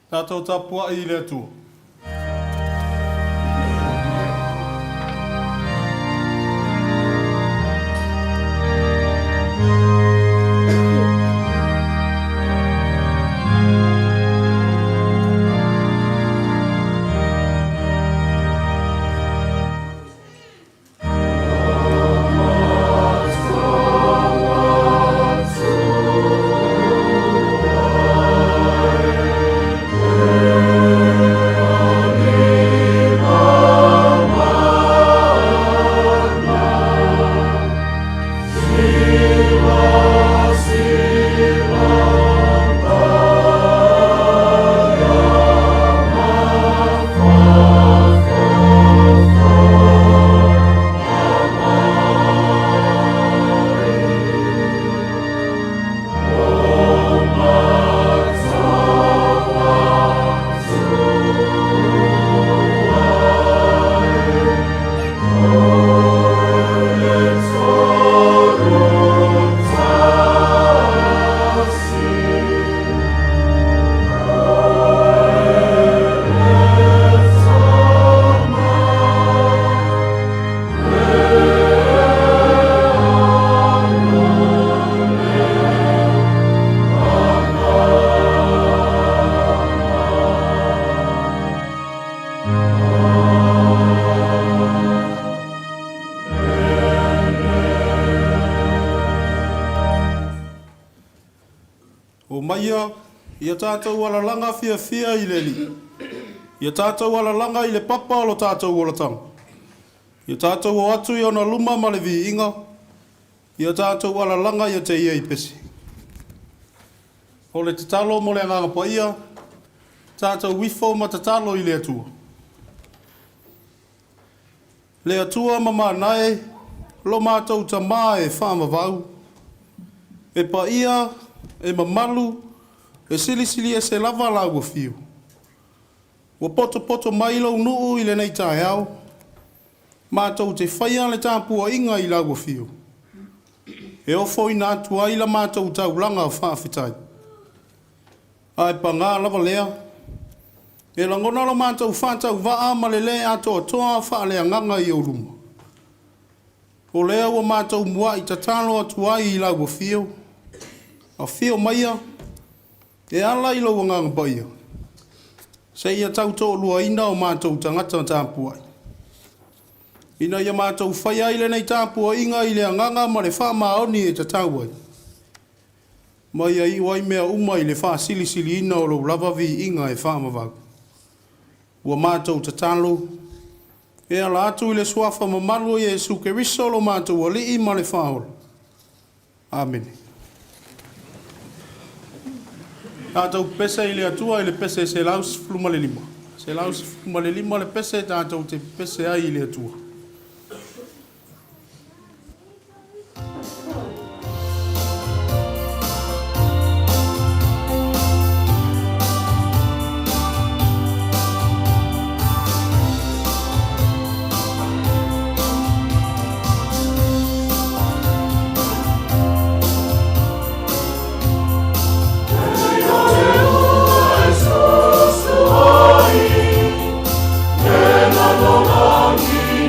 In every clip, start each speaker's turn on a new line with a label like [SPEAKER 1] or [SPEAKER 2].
[SPEAKER 1] Tātou tapua I le atua. Ia tātou ala langa fia I le li. Ia tātou ala langa I le papa o lo tātou ala tanga. Ia tātou o atu I ona luma ma le vi inga. Ia tātou ala langa ia te ia I pesi. O le te talo mo le nganga pa ia. Tātou wifo ma te talo I le atua. Le atua ma manae. Lo mātou ta maa e whaama vau. E pa ia, e mamalu. E sili e se lava la ua fiu. Wa poto mailo nuu I le nei tae au. Mātou te whaia le tāpua inga I la ua fiu. E ofo I nā tua ila mātou tau langa o whaafitai. Ai pa ngā lava lea. E langonalo mātou whātau waa ma le lea ato toa wha lea nganga I uruma. O lea ua mātou mua I tatalo atua I la ua fiu. A fiu maia. E ala I lo wanganga baia. Se ia tau tō lua ina o mātou tangata tāpua. Ina ia mātou whaia I le nei tāpua inga I le anganga ma le wha maoni e tatau ai. Mai ai wai mea uma I le wha sili ina o lo lava vi inga e wha mawau. Ua mātou tatalo. E ala atu I le suafa mamalu I Jesu Keriso lo mātou ali I ma le whaola. Amen. Tātou pese I le atua I le pese se laus fluma le lima. Se laus fluma le lima le pese tātou te pese ai I le atua.
[SPEAKER 2] Nena no langi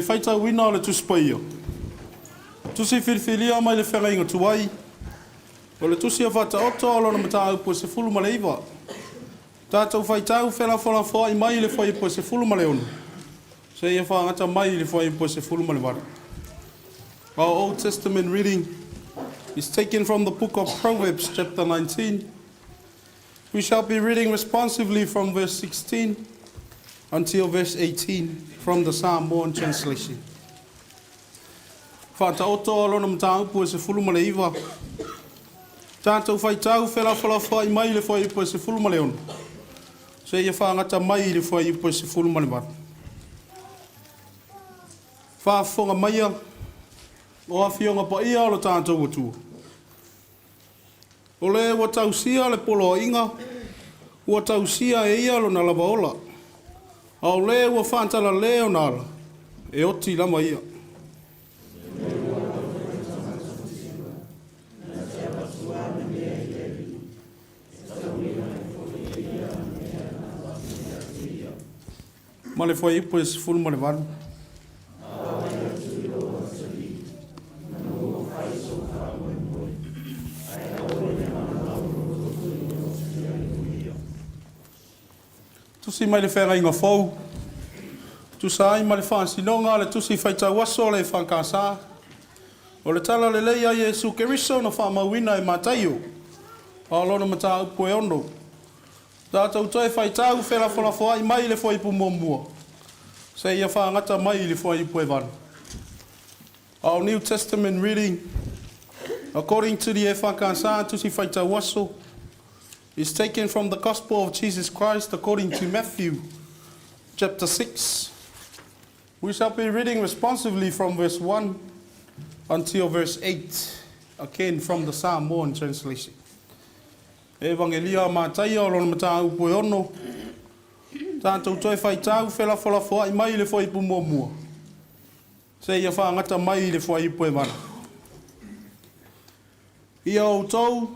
[SPEAKER 1] whaita wina o le tusipaia. Tusi whiriwhiria mai le whenga tuai. O le tusi a whata oto o lona mata upo se fulu ma le iwa. Tātou whaitau whena whana whai mai le whai upo se fulu ma le onu. Se ia whangata mai le whai upo se fulu ma le wara. Our Old Testament reading is taken from the book of Proverbs chapter 19. We shall be reading responsively from verse 16 until verse 18 from the Samoan translation. Whata oto alona mta upu e se fulu ma le iwa. Tātou whaitau whela whai mai le whai upu e se fulu ma le onu. Se ia whangata mai le whai upu e se fulu ma le wara. Whaafonga maia o awhionga pa ia o lo tātou atua. O le ua tausia le polo inga, ua tausia e ia lo na lava ola. A o le ua whantala leo nala, e oti lama ia. Ma le whai ipo e se fulu ma le waru. Tusi mai le whenga inga whau. Tusai mai le whansinonga le tusi whaitau aso le whankasa. O le tala le leia Jesu Keriso na whamauina e mataio. A lona mata upo e ono. Tātou toi whaitau whera whana whai mai le whaipu mua. Se ia whangata mai le whaipu e vana. Our New Testament reading, according to the whankasa tusi whaitau aso, is taken from the Gospel of Jesus Christ according to Matthew chapter 6. We shall be reading responsively from verse 1 until verse 8, again from the Samoan translation. Evangelia mātai o lona mata upo e ono. Tātou toi whaitau whela whai mai le whaipu mua. Se ia whangata mai le whaipu e vana. Ia o tau,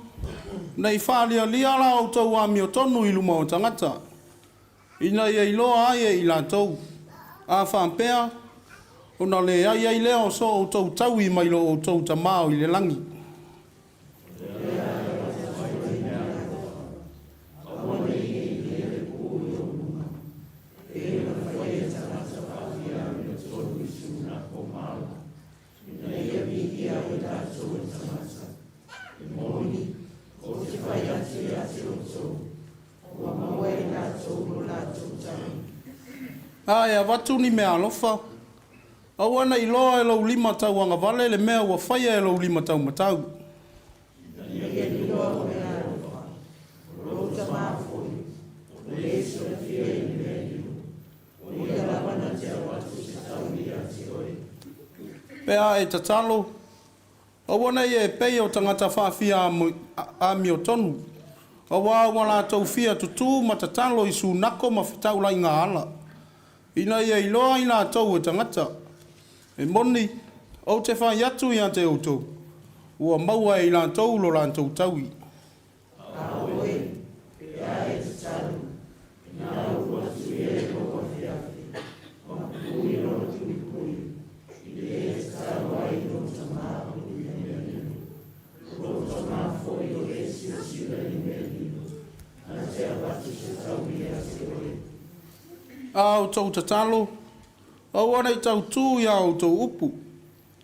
[SPEAKER 1] nei whaalia liala o tau a mio tonu i luma o tangata. Ina ia iloa ai e i la tau. A whampea, o na le ai ai leo so o tau tau i mailo o tau tamao i le langi. Aia, watu ni mea alofa. Awana iloa e lau lima tau anga vale, le mea ua whaia e lau lima tau matau. Pea e tatalo. Awana e pei o tangata whaafia a mio tonu. Awa wala tau fia tutu matatalo i su nako mawhitau lai ngā ala. Ina ia iloa ina tau e tangata. E moni, o te whai atu i ante o tau. Ua maua e ina tau lo lan tau taui. Aoe, pea e te talu. Ina ua tu e loa whiawhi. O pui lo tui pui. I le e talu ai no tamaa o i meni. Lo tamaa foi o e si o sila i meni. Na te awatu se tau i a se oe. Au tau tatalo, au anei tau tū ia au tau upu,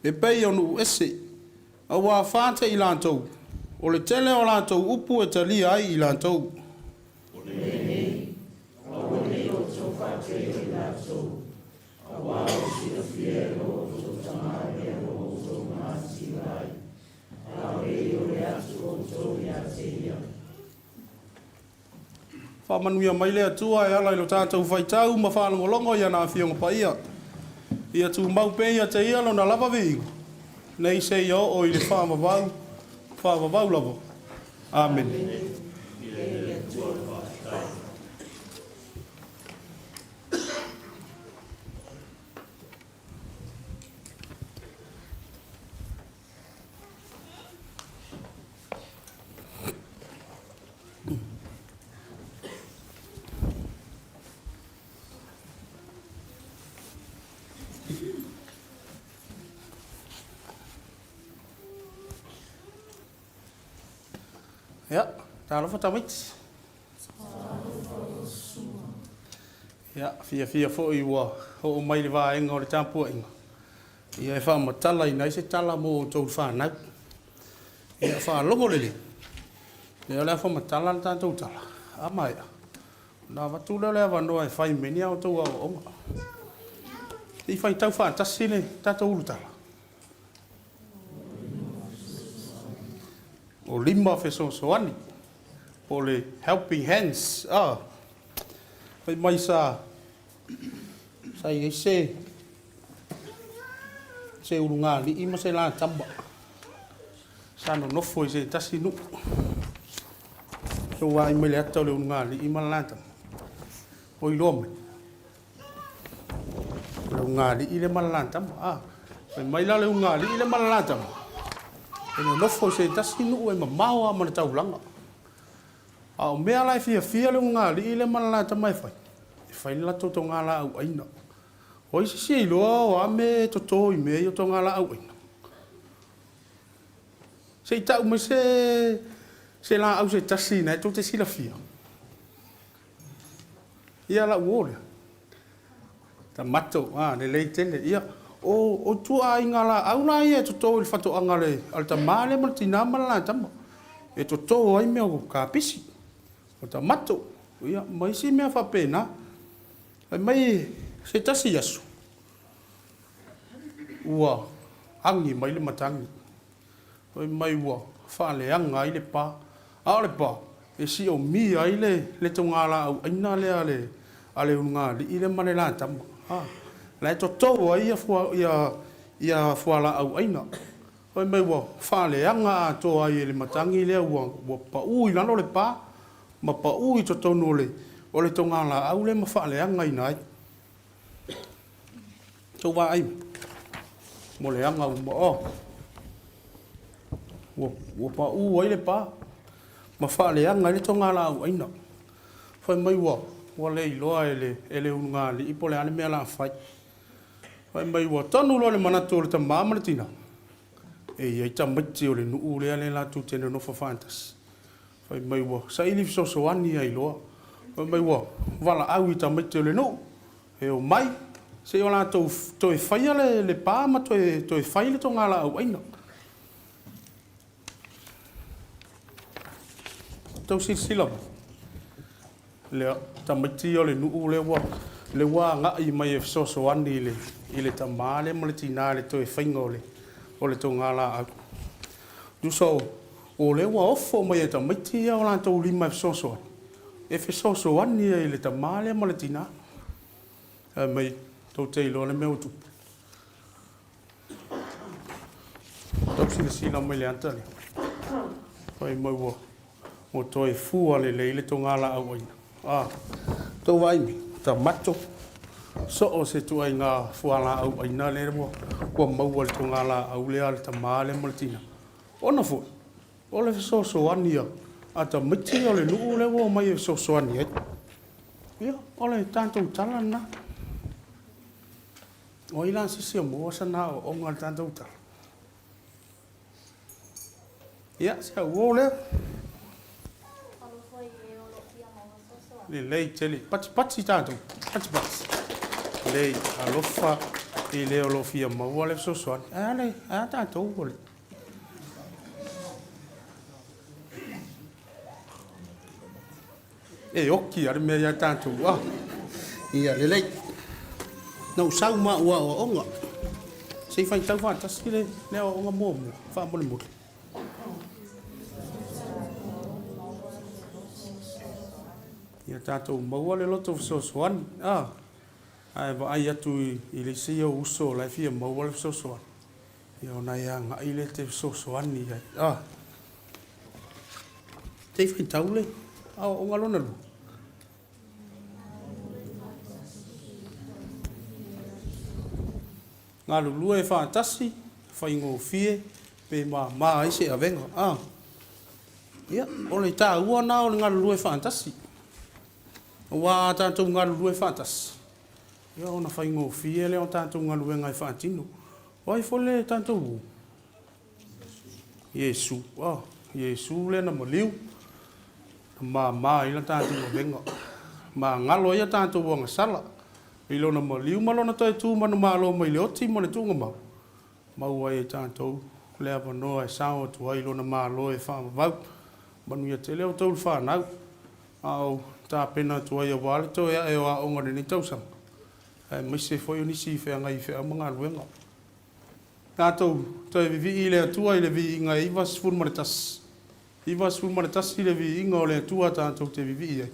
[SPEAKER 1] e pei onu ese, au a whāte i lātou, o le tele o lātou upu e tali ai i lātou. O le nei, au anei o tau whāte i lātou, au a o sila fiero o tau tamare o tau māti lai, au e o le atu o tau ia te ia. Whamanuia mai lea tua e ala ilo tātou whaitau ma whanongolongo ia nā whionga pa ia. Ia tū mau pe ia te ia lo na lava vigo. Nei se ia o i le whamavau lavo. Amen. Ya, ta lo fata wait. Ya, fia fo I wa ho mai le va enga o le tampu inga. Ia e fa matala I nai se tala mo tau fa na. Ia fa longo le. Ia le fa matala le tau tala. A mai. Na va tu le va no e fai meni au tau o. I fai tau fa tasine tau tala. O lima fe so ani. O le helping hands. Fai mai sa se urunga li ima se la tamba. Sa no foi se tasinu. So wa I le ato le urunga li ima la tamba. O I lome. Le urunga li ile ma tamba. Fai mai la le urunga li ile ma tamba. E no foi se tasinu e mamao a mana tau langa. O mea lai fia le urunga li ile ma tamba e fai. Fai la to tonga la au aina. Hoi si loa o ame to I me o tonga la au aina. Se tau me se la au se tasi na to te sila fia. Ia la uole. Ta mato le leitele ia o tu a inga la au na ia to il fato angale al ta male martina mala tamo. E to ai me o ka pisi. O ta mato ia mai si me fa pena. Mai se tasi yasu. Ua angi mai le matangi. Mai ua whale anga I le pa. A le pa. E si o mi ai le tonga la au aina le ale unga li I le mane la tama. La e to ai ia fuala au aina. Mai ua whale anga to ai le matangi le ua pa ui lano le pa. Ma pa ui to tonu o le tonga la au le ma whale anga I nai. So wa ai. Mo le anga o. Wo pa u ai le pa. Ma whale anga le tonga la au aina. Fai mai wa le iloa ele unga li ipo le ane mea la fai. Fai mai wa tanu lo le manatu o le ta mamana tina. E iai ta miti o le nuu le ale la tu tene no fa fantas. Fai mai wa sa ili fiso soani ai loa. Fai mai wa wala au I ta miti o le nuu. E o mai. Se o la to e fai le pa ma to e fai le tonga la au aina. Tau sila. Le tamati o le nuu le wa nga I mai e so ani le tamale ma le tina le to e fai ngole o le tonga la au. Du so o le wa ofo mai e tamati o la to lima e so. E fe so ani le tamale ma le tina. Mai tau te ilo le meo tu. Tau sila mai le antale. Pai mai wa. O toi fua le tonga la au aina. Tau waimi, ta mato. So o se tu ai ngā fua la au aina le mo. Kua maua le tonga la au lea le ta maa le malatina. Ona fu. O le so ania. A ta miti o le nuu le wo mai e so ania. Ia, o le tātou tala na. O ilan sisi o mua sana o onga le tātou tala. Ia, se au lea. Le lei tele pati tātou. Pati. Lei alofa I le olofia maua le sosoani. Le, tātou o le. E oki are mea ia tātou. Ia le lei. Nau sau ma ua o onga. Sei fai tau whātasi le o onga mōmu. Whāmone mōle. Ia tātou maua le loto sosoani. Ai wa ai atu I le sia uso lai fia maua le sosoani. Ia ona ia ngai le te sosoani ai. Te fai tau le. O ngalona lu. Ngā lulua e whātasi. Whai ngō fie. Pe mā ise a venga. Ia, o le tā ua nā o le ngā lulua e whātasi. Wa tātou ngā lulua e whātasi. Ia ona whai ngō fie leo tātou ngā lulua ngai whātino. Wai fole tātou. Yesu. Yesu le na maliu. Ma ila tātou o venga. Ma ngalo ia tātou wanga sala. Ilo na ma liu malo na tai tū manu malo mai le oti mo le tūnga mau. Mau ai tātou. Lea wanoa e sao tu ai ilo na malo e wha vau. Manu ia te leo tau whanau. Au tā pena tu ai a wale to ea e o a onga ni tausang. Mai se foi nisi fe ngai fe mga luenga. Tātou tai vivi i lea tua i le vi inga iwa sifun maritas. Iwa sifun maritas i le vi inga o lea tua tātou te vivi i ai.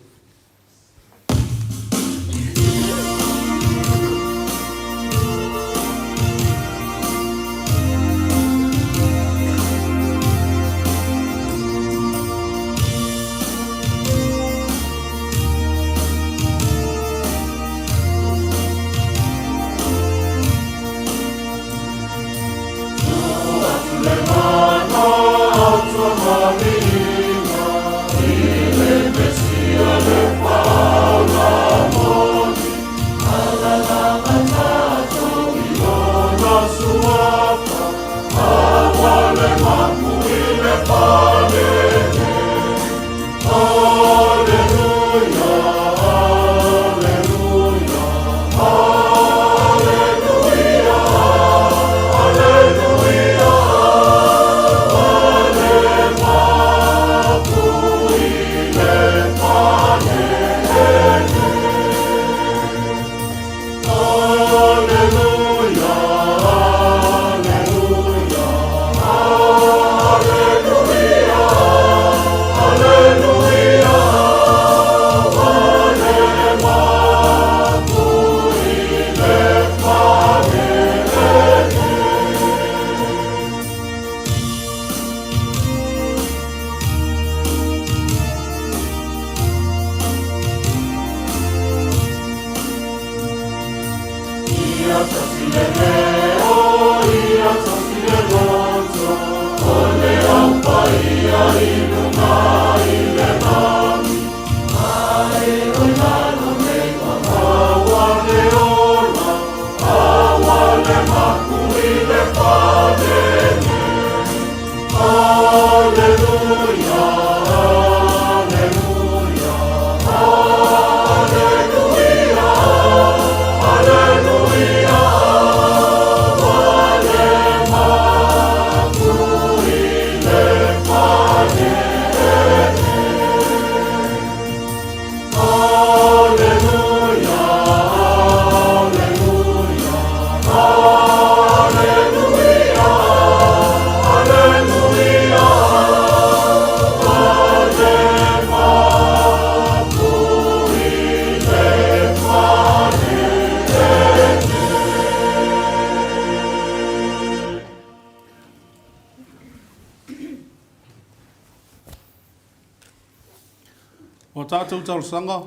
[SPEAKER 1] O tātou talosanga,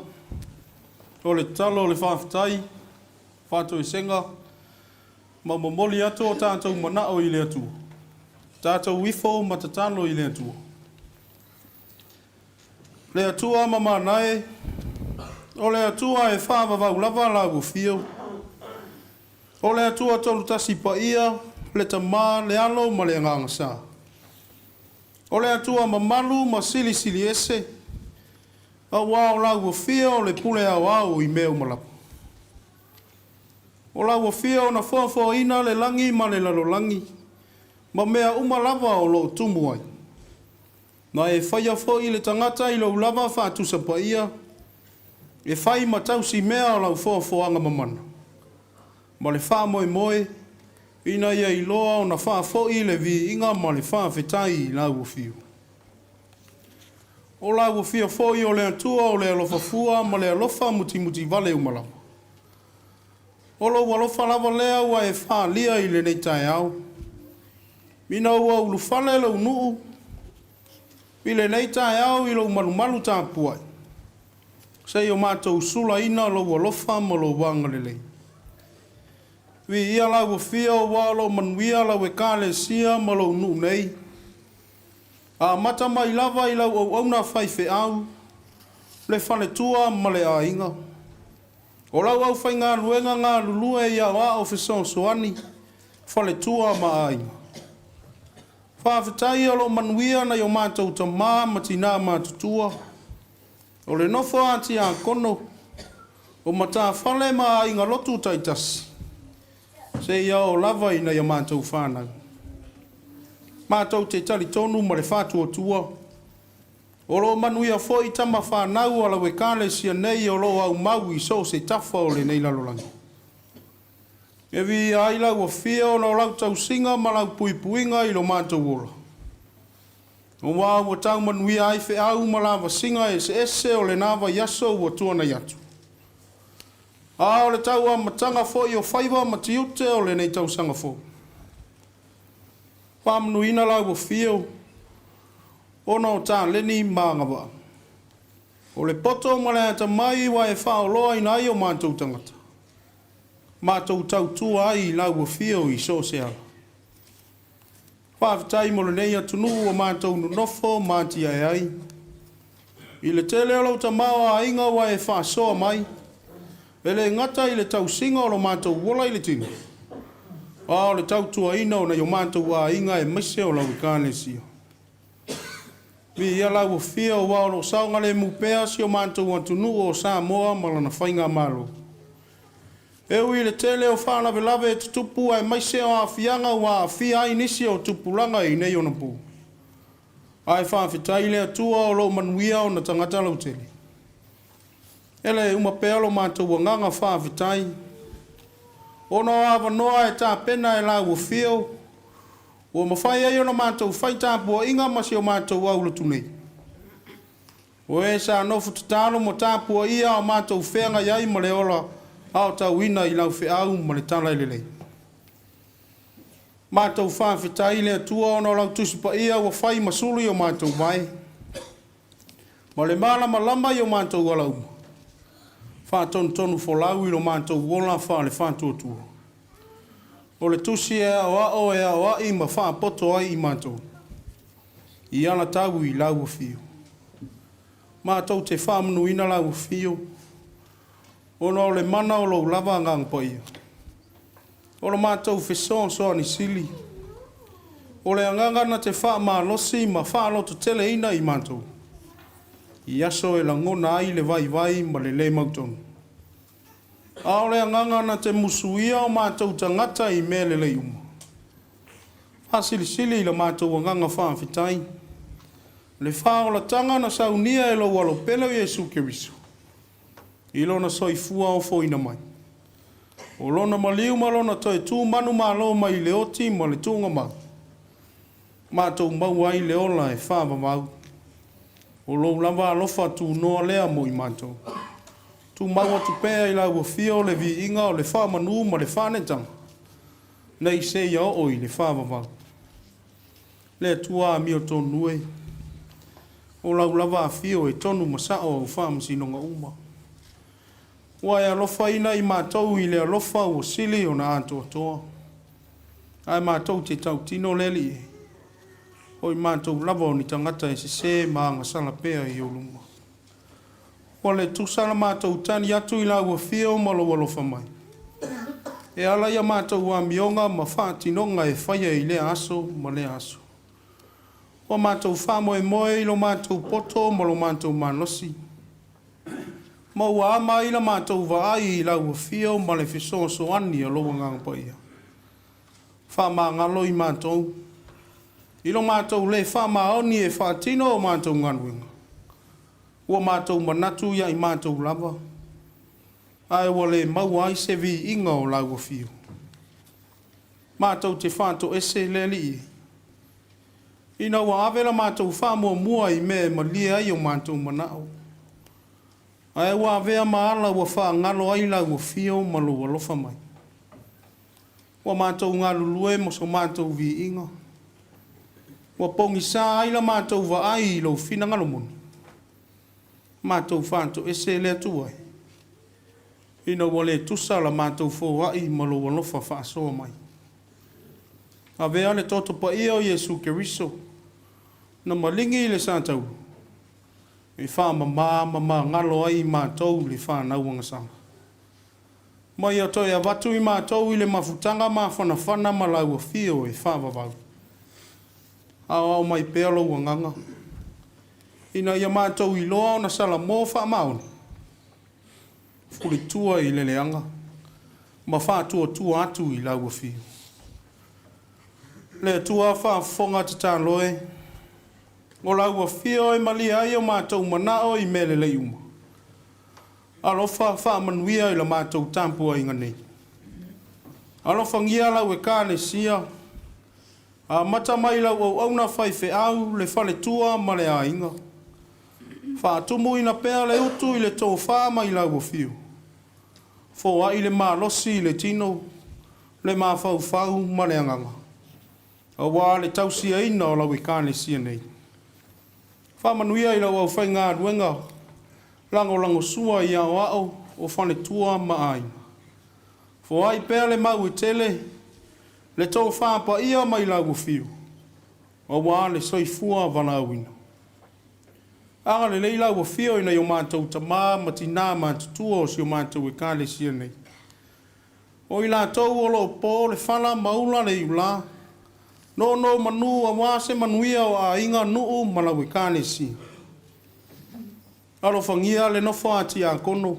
[SPEAKER 1] o le talo o le whawhitai, whātou i senga, ma momoli atu o tātou manao i le atu. Tātou wifo matatano i le atu. Le atua ma manae, o le atua e whāwawau lava lau whio. O le atua tolu tasi pa ia, le tamā, le alo ma le ngangasa. O le atua ma malu ma sili sili ese, a wao lau fia o le pule a wao I meo malapu. O lau fia o na fua ina le langi ma le lalo langi, ma mea umalava o lo tumu ai. Na e whaia fo I le tangata I lo lava whaatusa pa ia, e whai matau si mea o lau fua anga mamana. Ma le wha moe moe, ina ia I loa o na wha fo I le vi inga ma le wha whetai I lau fio. O lau fia foi o le atua o le alofa fua ma le alofa muti vale umala. O lo alofa lava lea ua e wha lia I le nei tai au. Mina ua ulu fale le unuu. I le nei tai au I lo malu tā puai. Sei o mātou sula ina lo alofa ma lo wanga le lei. Vi ia lau fia o walo manuia lau e kāle sia ma lo unuu nei. A mata mai lava I lau au na whaife au, le whane tua ma le a inga. O lau au whai ngā luenga ngā lulue I a wā o whisong soani, whane tua ma a inga. Whawhitai alo manuia na yo mātou ta mā ma tina mātutua, O le nofo ati a kono. O mata whale ma inga lotu taitasi. Se ia o lava ina ia mātou whānau. Mātou te tali tonu ma le whātua tua. O lo manuia fo i tama whānau ala we kāle sia nei o lo au mau i so se tafa o le nei lalolangi. E vi aila ua fia o lo lau tau singa ma lau pui puinga i lo mātou ola. O wā ua tau manuia ai fe au ma lava singa e se ese o le nawa yaso ua tuana yatu. A o le tau a matanga fo i o whaiva matiute o le nei tau sanga fo. Whamnuina lau ua fia ona o tā leni māngawa. O le poto ma le ata mai wa e whaoloa ina ai o mātou tangata. Mātou tau tua ai lau ua fia i so se ala. Whaavitai mo le nei atunu o mātou nunofo māti ai ai. I le tele o lau ta maua a inga wa e whaasoa mai. E le ngata i le tau singa o lo mātou wola i le tini. O le tau tua ina o na i o mātou a inga e mise o lau i kāne sio. Vi ia lau o fia o wao lo saunga le mupea si o mātou atunu o Samoa malana whainga malo. Eu i le tele o whanave lave e tutupu ai maise o a fianga wa a fia ai nisi o tupulanga i nei o na pū. Ai whawhitai le atua o lo manuia o na tangata lau tele. Ele uma pealo mātou o nganga whawhitai. Ono awa noa e tā pena e lau o fio. O mawhai ai o na mātou whaitāpua inga masi o mātou aulatu nei. O e sa nofu tatalo mo tāpua ia o mātou whenga iai ma le ola ao tau ina i lau whiau ma le tala i lelei. Mātou whawhitai le atua o na lau tusipa ia o whai masului o mātou mai. Ma le malama lama i o mātou alau. Whātonu tonu wholau i lo mātou wola wha le whātuatua. O le tusi e o i ma whaapoto ai i mātou. I ana tau i lau o fio. Mātou te whaamunu ina lau o fio. Ono o le mana o lo lava ngang pa ia. O le mātou wheson soa ni sili. O le anganga na te wha maa losi ma wha loto tele ina i mātou. I aso e langona ai le vai ma le mautonu. A o le anganga na te musuia o mātou tangata i mele le uma. Whasili sili i le mātou anganga whawhitai. Le wha o la tanga na saunia e lo walo pelo Jesu Keriso. I lona soifua o fo ina mai. O lona maliu ma lona toi tū manu malo mai le oti ma le tūnga mau. Mātou mau ai le ola e whawa mau. O lo lava alofa tū noa lea mo i mātou. Tu mau atu pēa i lau o fio le vi inga o le wha manu ma le whanetanga. Nei se ia o i le whawa mau. Le tua a mio tonu nue. O lau lava a fio e tonu masao o whaamasinonga uma. Wai alofa ina i mātou i le alofa o sili o na ato atoa. Ai mātou te tau tino leli e. O i mātou lava o ni tangata e se maanga sala pēa i o luma. O le tusana mātou tani atu i lau a fio malo alofa mai. E ala ia mātou a mionga ma whātinonga e whaia i le aso ma le aso. O mātou whamo e moe i lo mātou poto ma lo mātou manosi. Ma ua ama i la mātou vaai i lau a fio ma le fisoso ani a loa ngang paia. Whama ngalo i mātou. I lo mātou le whama oni e whātino o mātou nganuinga. Ua mātou manatu ia i mātou lava. Ai ua le mau ai se vi inga o lau a fio. Mātou te whāto ese le li i. Ina ua avela mātou whamua mua i me ma lia ai o mātou manao. Ai ua avea maala ua wha ngalo ai lau a fio ma lo alofa mai. Ua mātou ngā lulue mo so mātou vi inga. Ua pongi sā ai la mātou wa ai i lo fina ngalo moni. Mātou whanto ese le atuai. Ina wale tusa la mātou fō ai ma lo alofa whaasoa mai. A vea le toto pa ia o Jesu Keriso. Na malingi le sātau. E wha mama ngalo ai mātou le wha nauanga sanga. Mai a toi a watu i mātou i le mafutanga ma whanawhana ma lau a fio e wha wawau. Ao mai pēalo ua nganga. ina ia mātou I loa na sala mō wha mauni. Furi tua I leleanga. Ma wha tua atu I lau whiu. Le tua wha whonga te tāloe. O lau whiu e mali ai o mātou manao I mele le uma. Alofa wha manuia I la mātou tampua inga nei. Alofa ngia lau e kāne sia. A mata mai lau au auna whai whi au le whale tua ma le a inga. Wha atumu ina pēr le utu I le tō wha mai lau o whiu. Fo a I le mālosi I le tino, le mā whau ma le anganga. A wā le tausia ina o lau I kāne sia nei. Wha manuia I lau au whai ngā ruenga, lango sua I au au o whane tua ma aina. Fo a I pēr le mau I tele, le tō whāpa ia mai lau whiu. O wā le soifua wana awina. Anga le leila ua whiu ina I o mātou ta ma tina mātutua o si o mātou e kāle sia nei. O I la tau o lo pō le whala maula le iula. No manu a wāse manuia o a inga nuu ma lau e kāle sia. Alo whangia le nofo a ti a kono.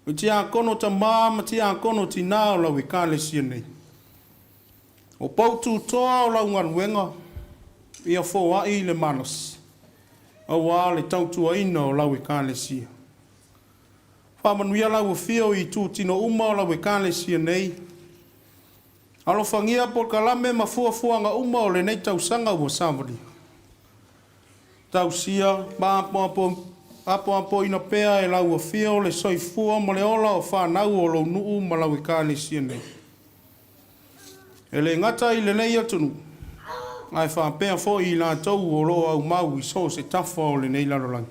[SPEAKER 1] O ti a kono ta ma ti a kono tina o lau e kāle sia nei. O pautu toa o lau ngaruenga, ia fo a I le manas. A wā le tautua ina o lau e kāle sia. Whamanuia lau whio I tū tino uma o lau e kāle sia nei. Alo whangia po kalame ma fuafuanga uma o le nei tausanga ua Samaria. Tausia, ma apo ina pēa e lau whio le soifua ma le ola o whanau o lau nuu ma lau e kāle sia nei. E le ngata I le nei atunu. Ai whapea fo I la tau o lo au mau I so se tafa o le nei larolangi.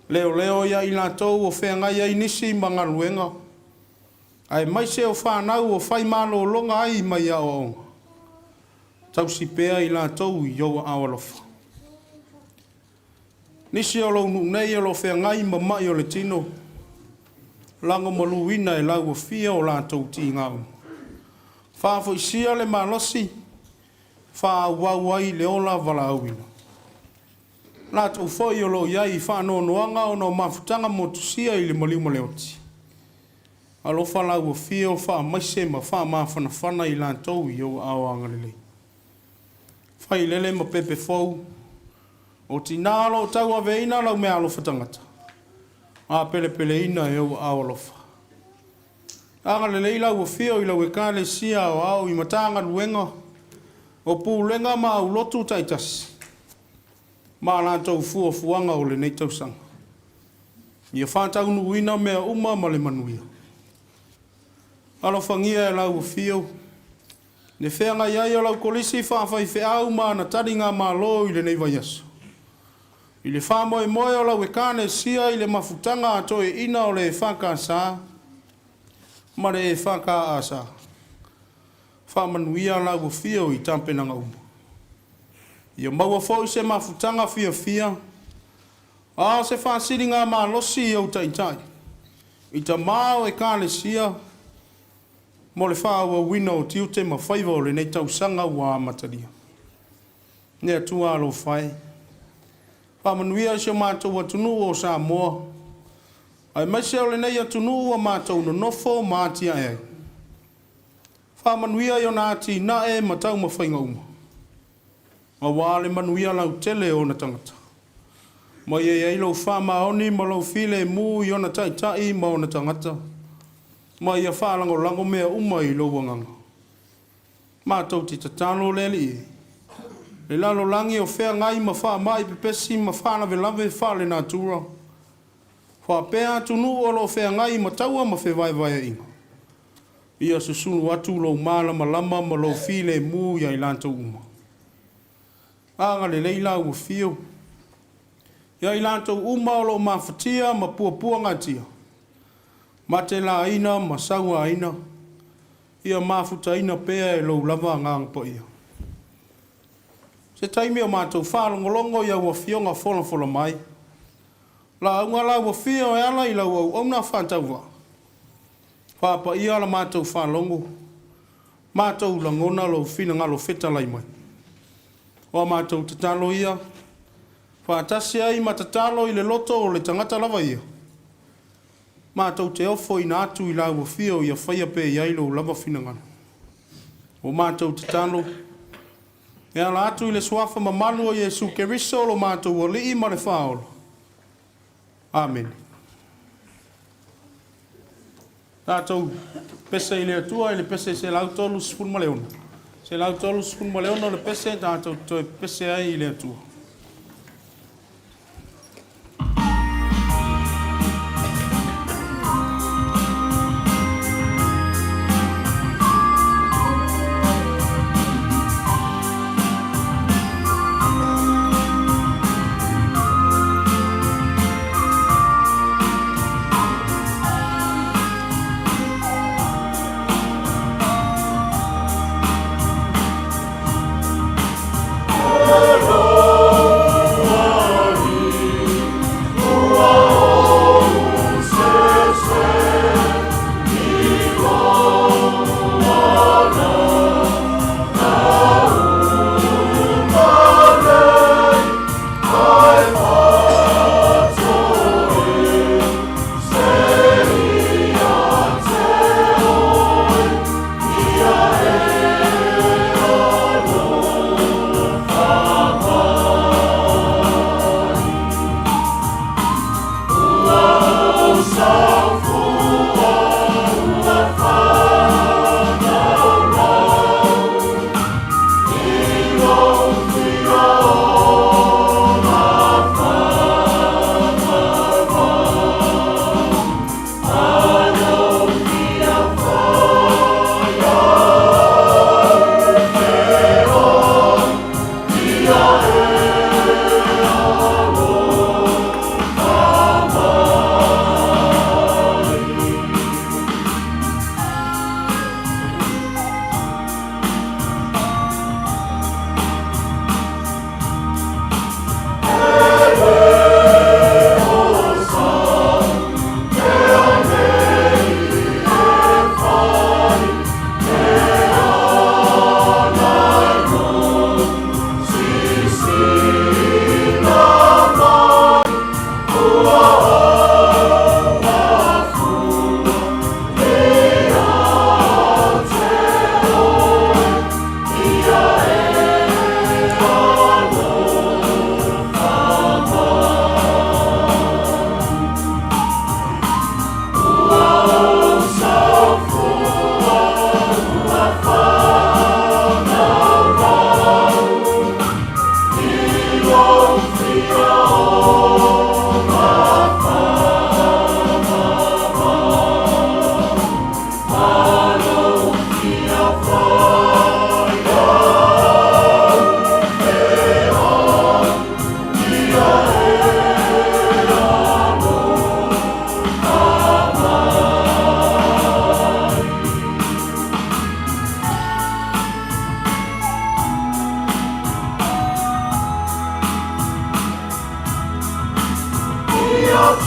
[SPEAKER 1] Leo ia I la tau o whea ngai ai nisi mga luenga. Ai mai se o whanau o whai malo longa ai mai a o. Tau si pea I la tau I yoa awalofa. Nisi o lo nei o lo whea ngai mamai o le tino. Lango maluina e lau o fia o la tau ti ngau. Whafo I sia le malosi. Wha wawai le ola wala awina. La tau foi o lo iai wha no noanga o no mafutanga motusia I le maliuma leoti. Alo whala ua fia o wha maise ma wha mawhana I la tau I o awanga lele. Whai lele ma pepe fau. O tina alo tau a veina lau me alo whatangata. A pele ina e o awalofa. Anga lele ila ua fia o ila wekale sia o au I matanga luenga. O pūlenga ma au lotu taitas. Ma la tau fuanga o le nei tausanga. Ia whātau nuina mea uma ma le manuia. Alo whangia e lau whio. Ne whenga iai o lau kolisi whawhai whiau ma na taringa ma lo I le nei vaiaso. I le whamoe moe o lau e kāne sia I le mafutanga atoe ina o le whaka sa. Ma le whaka asa. Whamanuia lau whio I tampenanga uma. Ia maua fo se mafutanga fia. A se whasiringa ma losi I au taitai. I ta mao e kāle sia. Mo le whaua wina o tiute ma whaiva o le nei tausanga ua mataria. Nea tua alo whai. Whamanuia se mātou atunu o Samoa. Ai maise o le nei atunu o mātou no nofo mātia e. Whamanuia I o nā ti na e matau ma whainga uma. Ma wāle manuia lau tele o na tangata. Ma ia ilo whamaoni ma lau while mū I o na taitai ma o na tangata. Ma ia whalango mea uma I lo wanganga. Mātou ti tatano leli e. Le lalo langi o whea ngai ma wha mai pepesi ma whanave lave whale nā tura. Wha pēa tunu o lo whea ngai ma taua ma whewai inga. Ia susunu atu lo malama lama ma lo while mū ia I lantou uma. Anga le leila ua whio. Ia I lantou uma o lo mawhatia ma puapua ngatia. Ma te la ina ma saua ina. Ia mafuta ina pēa e lo lava ngang po ia. Se taimi o mātou whālongolongo ia ua whionga whola mai. La unga la ua whio e ala I lau au na whātauwa. Whāpa ia la mātou whālongo. Mātou langona lo whina ngalo wheta lai mai. O mātou tatalo ia. Whaatasi ai matatalo i le loto o le tangata lava ia. Mātou te ofo i nā atu i lau o fio i a whaia pe i ailo lava whinangana. O mātou te talo. E ala atu i le suafa mamalu o Jesu Keriso lo mātou o lii ma le whaolo. Amen. Tātou pese i le atua i le pese se lau tolu sifun ma leona. Se lau tolu sifun ma leona le pese tātou toi pese ai i le atua.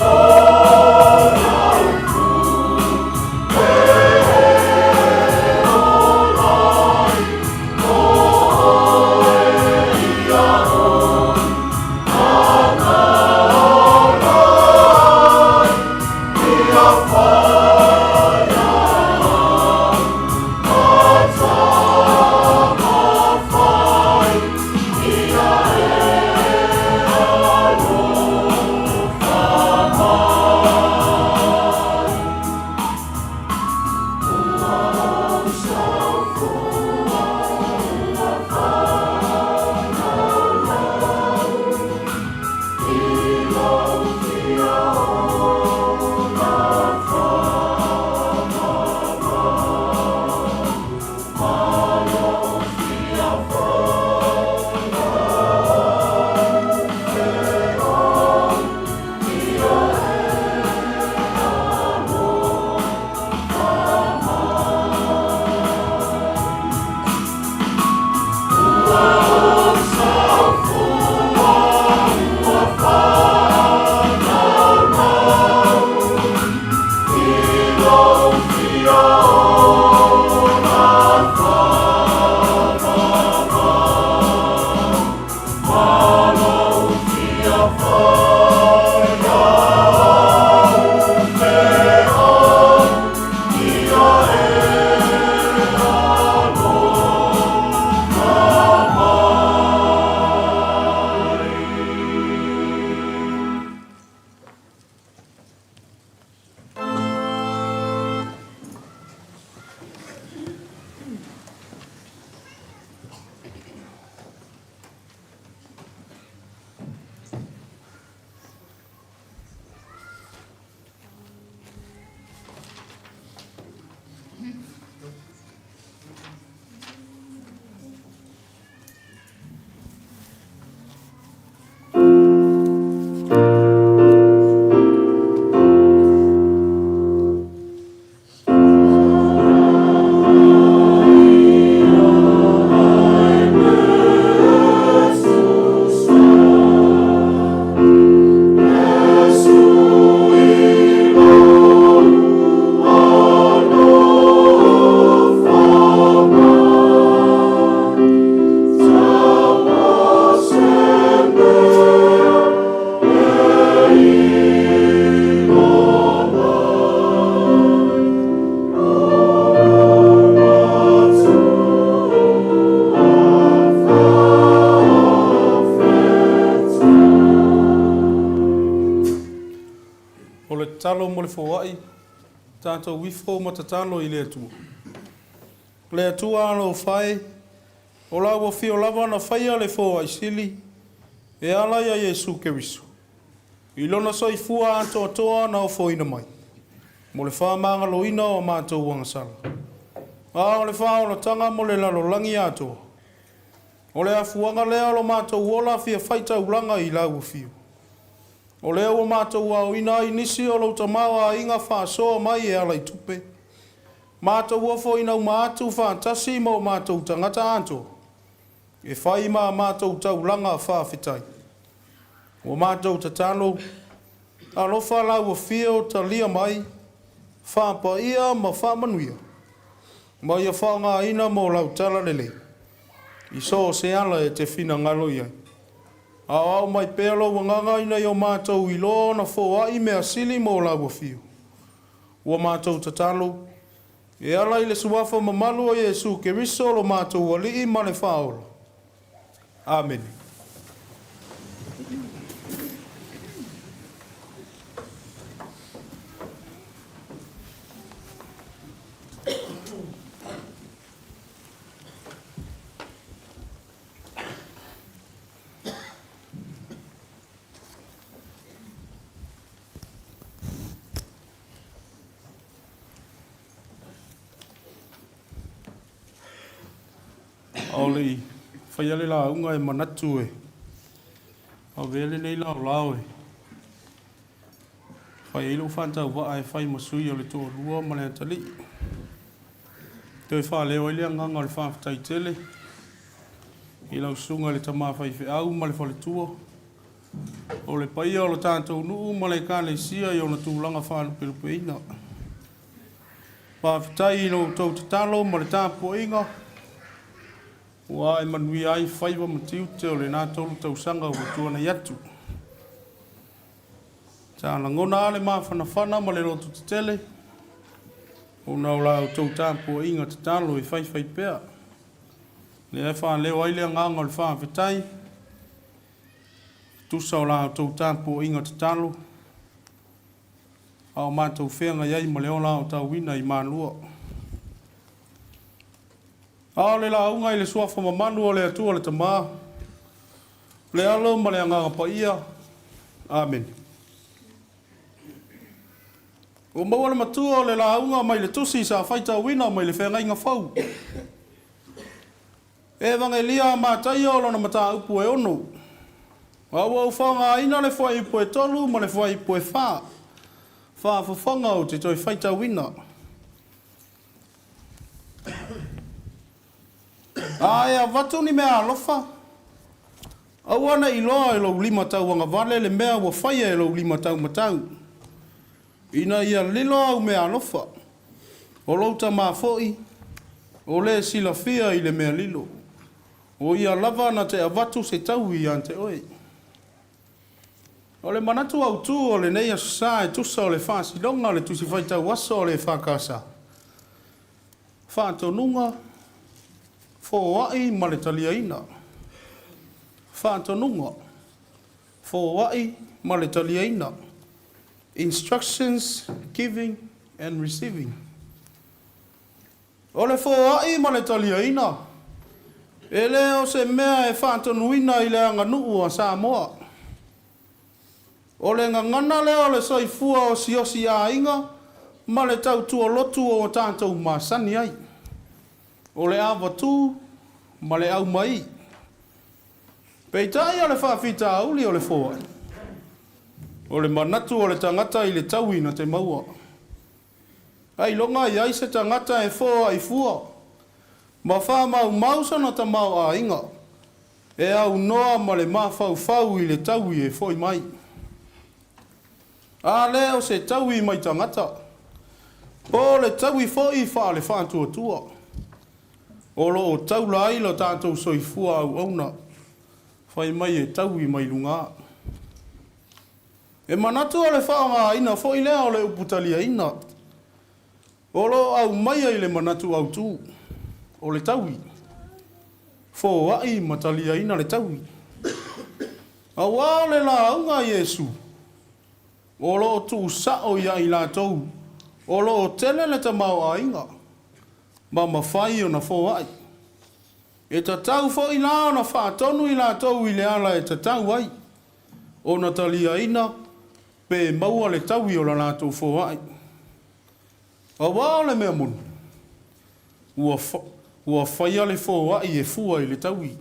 [SPEAKER 2] Oh
[SPEAKER 1] talo mo le foai. Tātou wifo ma tatalo i le atua. Le atua alo fai. O lawa fio lava na whaia le foai sili. E ala ia Yesu Keriso. I lona soifua ato atoa na o foina mai. Mo le whamanga loina o mātou wangasala. O le whao la tanga mo le lalo langi atoa. O le afuanga lea lo mātou wola fia whaita ulanga i lau fio. O lea o mātou au ina i nisi o lo tamawa inga whaasoa mai e ala i tupe. Mātou ofo ina umātou whaantasi mo mātou tangata anto. E whai maa mātou taulanga whaafetai. O mātou tatalo, alofa lau o fio ta lia mai, whaapa ia ma whaamanuia. Mai a whaanga ina mo lau tala lele. I so se ala e te whina ngalo iai. Au mai pēlo wanganga ina i o mātou i lo na fōa i mea sili mo lau o fio. O mātou tatalo, e ala i le suafa mamalu o Yesu Keriso lo mātou wali i mane whaola. Amen. Oli, whaiale la unga e manatu e. A vele nei la lao e. Whai ilo whanta wa e whai masui o le tō lua ma le atali. Te wha leo ele nganga le whawhatai tele. I lau sunga le tamā whai whi au ma le whale tua. O le paia o le tātou nuu ma le kāle sia i o na tūlanga whalupelupe ina. Whawhatai ilo tau te talo ma le tāpo inga. Wa e manui ai whaiwa matiu te o le nā tolu tau sanga o tuana yatu. Tāna ngona ale mā whanawhana ma le roto te tele. O nau lau tau tāpua inga te talo e whai pēr. Le e wha leo aile nganga le wha whetai. Tusa o lau tau tāpua inga te talo. Ao mātou whenga iai ma leo lau tau wina i mālua. Ao le la unga i le suafa mamanu o le atua le tamā. Le alo ma le anganga pa ia. Amen. O maua le matua o le la unga mai le tusi sa whaita wina mai le whenga inga whau. E vangelia mātai o lona mata upu e ono. Awa ufanga ina le whai ipu e tolu ma le whai ipu e wha. Wha whawhanga o te toi whaita wina. Ai a watu ni mea alofa. Awana i loa e lau lima tau anga vale le mea wa whaia e lau lima tau matau. Ina ia lilo au mea alofa. O lauta maa foi. O le sila fia i le mea lilo. O ia lava na te avatu se tau i ante oi. O le manatu au tu o le neia sa e tusa o le whaasi longa le tusi whaita wasa o le whakasa. Whātonunga. Fōwai ma le talia ina. Whātonunga. Fōwai ma le talia ina. Instructions, giving and receiving. O le fōwai ma le talia ina. E leo se mea e whātonuina i le anga nuu a Samoa. O le ngangana leo le soifua o siosi a inga. Ma le tautua lotu o tātou māsani ai. O le awa tū, ma le au mai. Peitai o le whawhita auli o le fōai. O le manatu o le tangata i le taui na te maua. Ai longa i aise tangata e fōa i fua. Ma wha mau mausa na ta mau a inga. E au noa ma le mawhau i le taui e fōi mai. A leo se taui mai tangata. O le taui fōi wha le whantua tua. O lo o taula ai lo tātou soifua au auna. Whai mai e taui mai lunga. E manatu o le whaanga ina fōi lea o le uputalia ina. O lo au mai ai le manatu au tū. O le taui. Fō ai matalia ina le taui. Au au le la aunga Yesu. O lo tu sa o ia i lātou. O lo tele le ta mau a inga. Ma mawhai o na fo ai. E ta tau fo i la o na whaatonu i lātou i le ala e ta tau ai. O na talia ina, pe maua le tau i o la lātou fo ai. A wao le mea munu. Ua whaia le fo ai e fua i le tau i.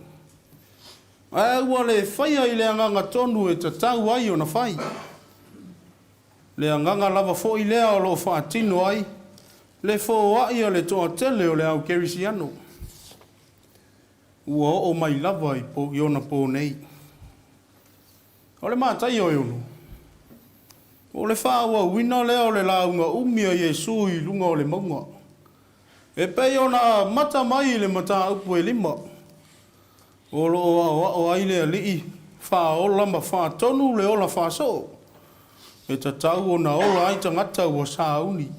[SPEAKER 1] A ua le whaia i le anganga tonu e ta tau ai o na whai. Le anganga lava fo i lea o lo whaatino ai. Le fo ai o le toa tele o le au kerisiano. Ua o mai lava i ona po nei. O le mātai o ionu. O le whaua wina lea o le launga umia Yesu i lunga o le maunga. E pei ona mata mai le mata upu e lima. O lo o aile a lii. Wha o lama wha tonu le ola wha so. E ta tau o na ola ai tangata ua sa uni.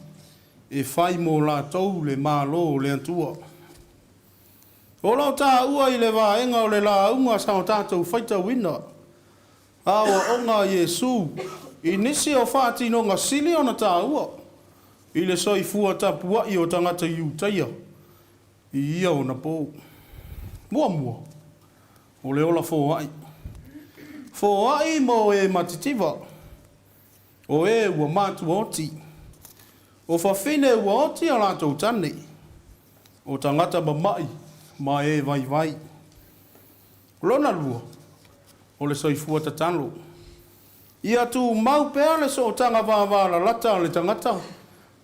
[SPEAKER 1] E whai mō la tau le mālo le antua. O lau tā ua i le wāenga o le la unga sa o tātou whaita wina. Awa onga Yesu. I nisi o whātino ngā sili o na tā ua. I le soi fua tapua i o tangata iu taia. I ia o na pō. Mua mua. O le ola fō ai. Fō ai mo e matitiwa. O e ua mātu oti. O whawhine ua oti a lātou tane. O tangata mamai. Ma e vai vai. Lona lua. O le soi fua tatalo. Ia tu mau pea le so tanga vāvāra lata le tangata.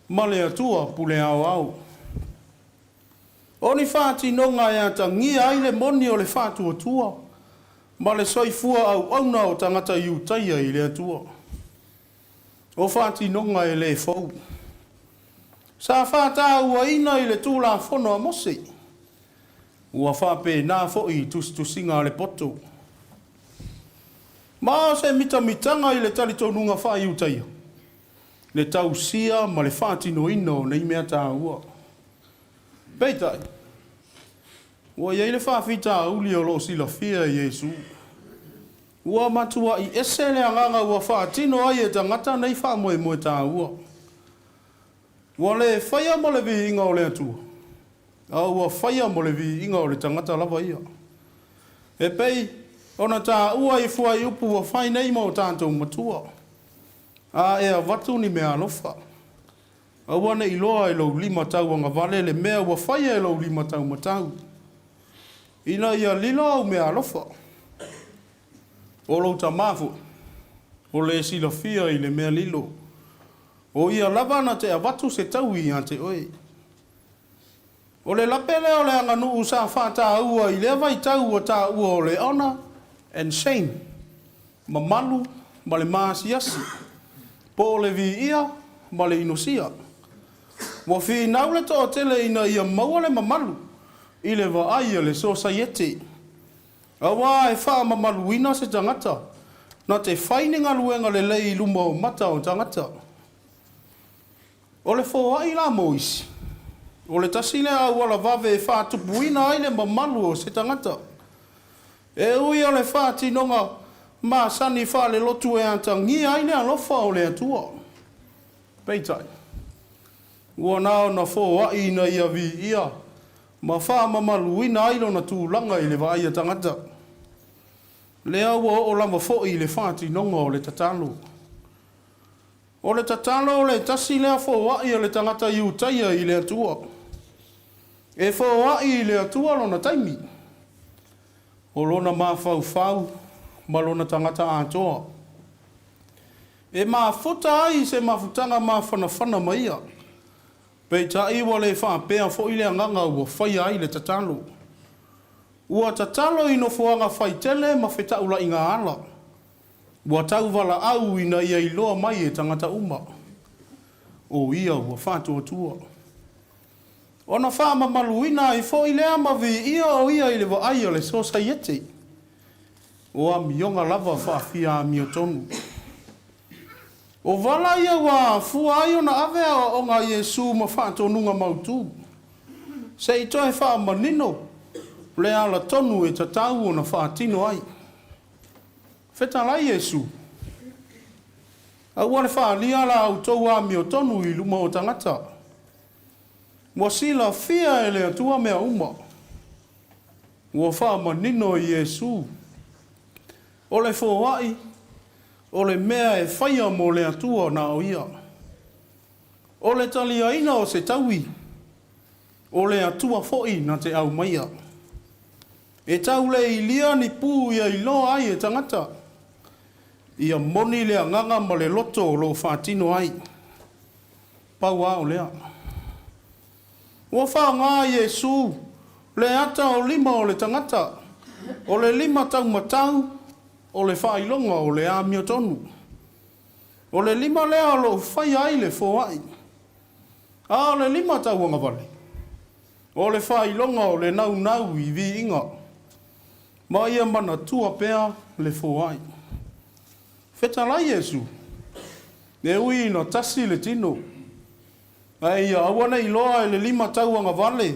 [SPEAKER 1] Ma le atua pule au au. O ni whāti nonga e ata ngia ai le moni o le whātu atua. Ma le soi fua au auna o tangata iu taia i le atua. O whāti nonga e le fau. Sa whātā ua ina i le tūla whono a mose. Ua whape nā fo i tusinga le poto. Ma se mitanga i le talitonunga wha iu taia. Le tau sia ma le whātino ino nei mea tā ua. Peitai. Ua iei le whawhita uli o lo sila fia Yesu. Ua matua i ese le anganga ua whātino ai e tangata nei wha moe moe tā ua. Ua le whaia mo le vi inga o le atua. A ua whaia mo le vi inga o le tangata lava ia. E pei, ona tā ua i fua i upu ua whai nei mo tātou matua. A e a watu ni mea alofa. A wane i loa e lau lima tau anga vale le mea ua whaia e lau lima tau matau. Ina ia lila au mea alofa. O lau ta mafu. O le sila fia i le mea lilo. O ia lava na te a watu se tau i ante oe. O le lapele o le anga nuu sa whata ua i le vai tau o ta ua o le honor and shame. Ma malu, ma le maasi asi. Po le vi ia, ma le inosia. Wa fi naule to o tele ina ia maua le mamalu. I le wa aia le society. A wā e wha mamalu ina se tangata. Na te whaininga luenga le lei luma o mata o tangata. O le fōa i la moisi. O le tasile a wala vave e whātupu ina ai le mamalu o se tangata. E ui o le whāti nonga ma sani wha le lotu e anta ngi ai le alofa o le atua. Peitai. Ua nao na fōa ina ia vi ia. Ma wha mamalu ina ai lo na tūlanga i le vai a tangata. Le aua o lama fo i le whāti nonga o le tatalo. O le tatalo o le tasi lea fōa i o le tangata iu taia i le atua. E fōa i le atua lo na taimi. O lona mawhau whau, ma lona tangata atoa. E mafuta ai se mafutanga mawhanawhana maia. Pei ta iwa le whapea fo i le anganga ua whai ai le tatalo. Ua tatalo ino fuanga whai tele ma wheta ula i ngā ala. Ua tau wala au ina ia i loa mai e tangata uma. O ia ua whātua tua. Ona whama maluina i fo i lea mavi ia o ia i le wa aia le society. O a mionga lava whawhia a mio tonu. O wala ia wa fua ai ona avea o ngā Yesu ma whātonunga mautu. Se i toi whama nino, le ala tonu e tatau o na whātino ai. Whetalai Yesu. Au le whaalia la au tau a mi o tonu I luma o tangata. Mua sila fia ele atua mea uma. Ua wha manino I Yesu. O le whawai, o le mea e whaia mo le atua na o ia. O le taliaina o se taui, o le atua foi na te au maia. E tau le ilia ni pū ia I loa ai e tangata. Ia moni le anganga ma le loto o lo whātino ai. Pau a o lea. Ua wha ngā Yesu, le ata o lima o le tangata, o le lima tau matau, o le whailonga o le amio tonu. O le lima lea o lo whai ai le fōai. A o le lima tau anga vale. O le whailonga o le nau nau I vi inga. Ma ia mana tua pea le fōai. Whetala Yesu. Ne ui no tasi le tino. Ai ia awana I loa e le lima tau anga vale.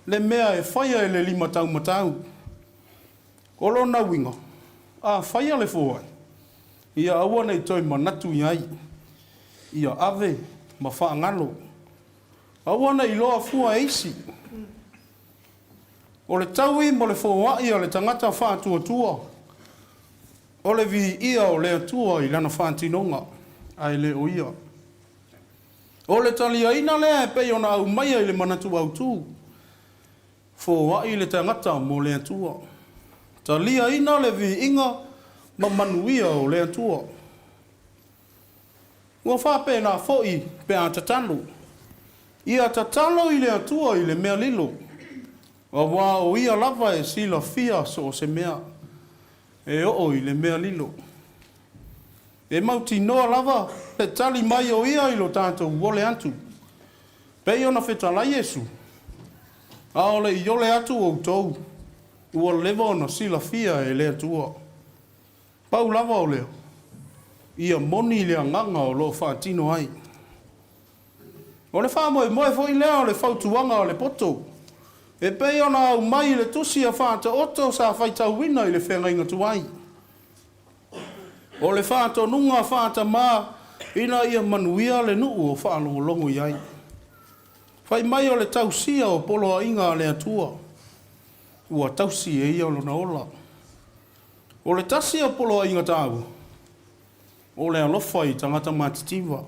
[SPEAKER 1] Le mea e whaia e le lima tau matau. Kolo na winga. A whaia le fōai. Ia awana I toi manatu I ai. Ia ave ma whaangalo. Awana I loa fua eisi. O le taui mo le fōai o le tangata whātua tua. O le vi ia o le atua I lana whātinonga. Ai le o ia. O le talia ina lea e pei ona au maia I le manatu au tū. Fōai le tangata mo le atua. Talia ina le vi inga ma manuia o le atua. Ua whape nā fōi pe a tatalo. Ia tatalo I le atua I le mea lilo. A wā o ia lava e sila fia so o se mea. E o I le mea lilo. E mauti noa lava le tali mai o ia I lo tātou wole atu. Pei ona whetala Yesu. A ole I ole atu o tau. Ua lewa ona sila fia e le atua. Pau lava o leo. Ia moni le nganga o lo whaatino ai. O le wha moe fo I lea o le whautuanga o le poto. E pei ona au mai le tusi a whaata oto sa whaitau wina I le whenga inga tuai. O le whaata nunga whaata mā ina ia manuia le nuu o whaalongolongo I ai. Whai mai o le tausia o polo a inga le atua. Ua tausi e ia o lona ola. O le tasi o polo a inga tāua. O le alofa I tangata matitiva.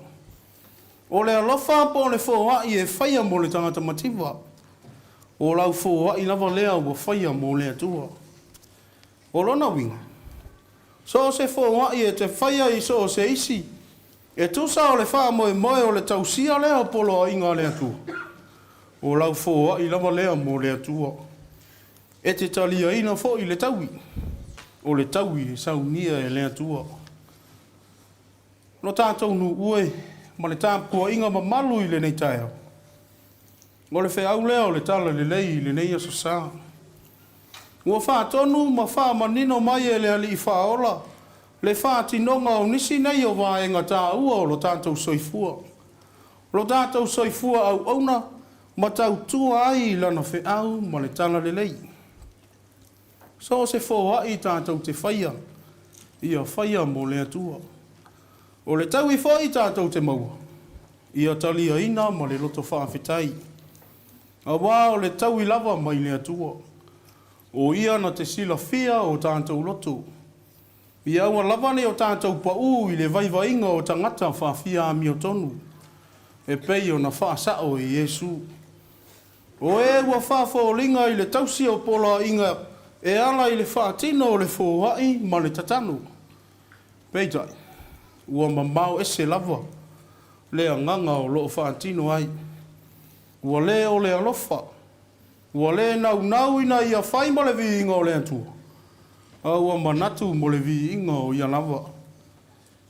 [SPEAKER 1] O le alofa po le fōai e whaia mo le tangata matitiva. O lau fōai lava lea ua whaia mo le atua. O lona winga. So se fōai e te whaia I so se isi. E tusa o le wha moe o le tausia lea o polo a inga le atua. O lau fōai lava lea mo le atua. E te talia ina fo I le taui. O le taui e saunia e le atua. No tātou nu ue, ma le tāpua inga ma malu I le nei taia. O le whea au lea o le tala le lei le nei aso sā. Ua wha tonu ma wha manino mai e le ali I wha ola. Le wha tinonga o nisi nei o vaenga tā ua o lo tātou soifua. Lo tātou soifua au auna, ma tau tua ai lana whe au ma le tala le lei. So se fōa I tātou te whaia. Ia whaia mo le atua. O le tau I fōa I tātou te maua. Ia talia ina ma le loto whaawhitai. A wā o le tau I lava mai le atua. O ia na te sila fia o tātou loto. Ia ua lava ne o tātou pau I le vaivainga o tangata whaafia a mio tonu. E pei o na whaasao I Yesu. O e ua whaafolinga I le tausi o pola inga e ala I le whaatino o le fōai ma le tatano. Peitai, ua mamau ese lava, le nganga o loo whaatino ai. Ua le o le alofa, ua le nau ina ia whai ma le vi inga o le atua. A ua manatu mo le vi inga o ia lava.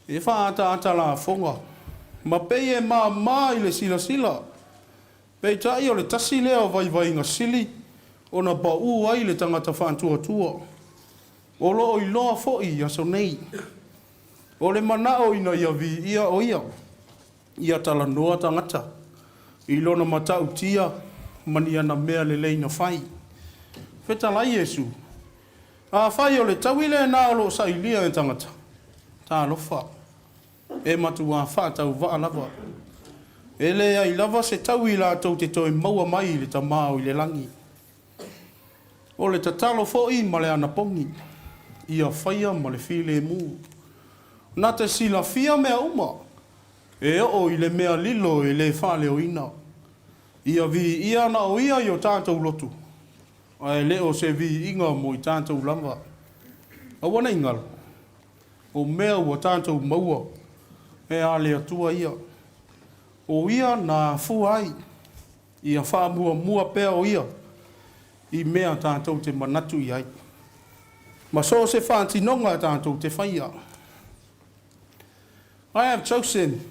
[SPEAKER 1] E whaata la fonga, ma pei e ma I le sila. Peitai o le tasi lea o vai inga sili, ona ba u ai le tangata whantua tua. O lo I loa fo'i aso nei. O le manao ina ia vi ia o ia. Ia tala noa tangata. I lona matau tia mani ana mea le leina whai. Whetala Yesu. A whai o le tawile na o lo sa ilia e tangata. Tā lofa. e matu a whātau waa lava. E le ai lava se tau I lātou te toi maua mai le tamau I le langi. O le tatalo fo'i ma le ana pongi. Ia whaia ma le while mū. Nā te sila fia mea uma. E o I le mea lilo e le whale o ina. Ia vi ia na o ia I o tātou lotu. Ai le o se vi inga mo I tātou lava. Awana ingala. O mea ua tātou maua. E a le atua ia. O ia na fuai. Ia whaamua mua pea o ia. I mea tātou te manatu I ai. Ma so se whātinonga tātou te whaia. I have chosen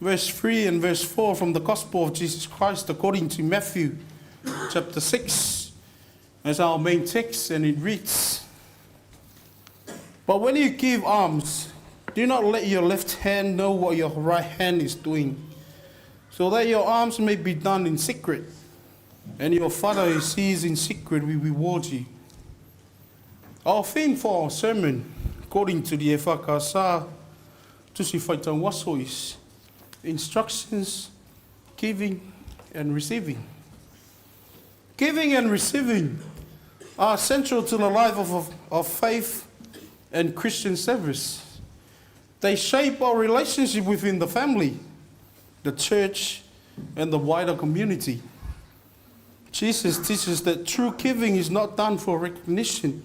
[SPEAKER 1] verse 3 and verse 4 from the Gospel of Jesus Christ according to Matthew chapter 6 as our main text, and it reads, "But when you give alms, do not let your left hand know what your right hand is doing, so that your alms may be done in secret, and your Father who sees in secret will reward you." Our theme for our sermon, according to the Efakasa Tusifaita Waso, is instructions, giving and receiving. Giving and receiving are central to the life of faith and Christian service. They shape our relationship within the family, the church, and the wider community. Jesus teaches that true giving is not done for recognition,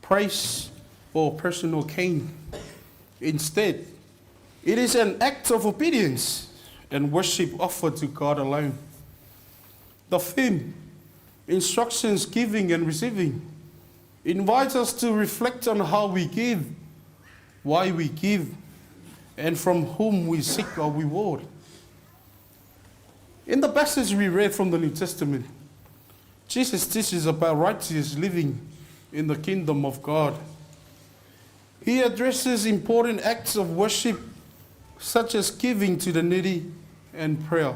[SPEAKER 1] praise, or personal gain. Instead, it is an act of obedience and worship offered to God alone. The theme, instructions, giving and receiving, invites us to reflect on how we give, why we give, and from whom we seek our reward. In the passage we read from the New Testament, Jesus teaches about righteous living in the kingdom of God. He addresses important acts of worship such as giving to the needy and prayer.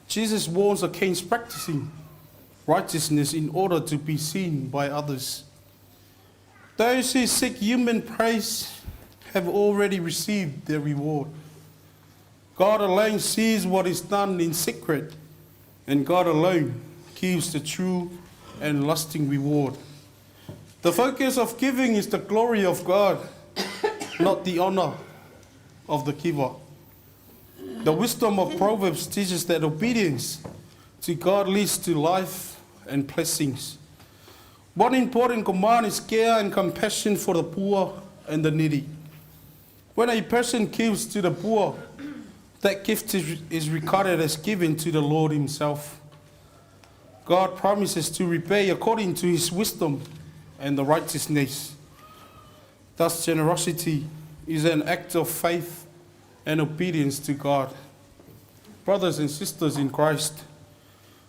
[SPEAKER 1] Jesus warns against practicing righteousness in order to be seen by others. Those who seek human praise have already received their reward. God alone sees what is done in secret, and God alone gives the true and lasting reward. The focus of giving is the glory of God, not the honor of the giver. The wisdom of Proverbs teaches that obedience to God leads to life and blessings. One important command is care and compassion for the poor and the needy. When a person gives to the poor, that gift is regarded as given to the Lord himself. God promises to repay according to his wisdom and the righteousness. Thus, generosity is an act of faith and obedience to God. Brothers and sisters in Christ,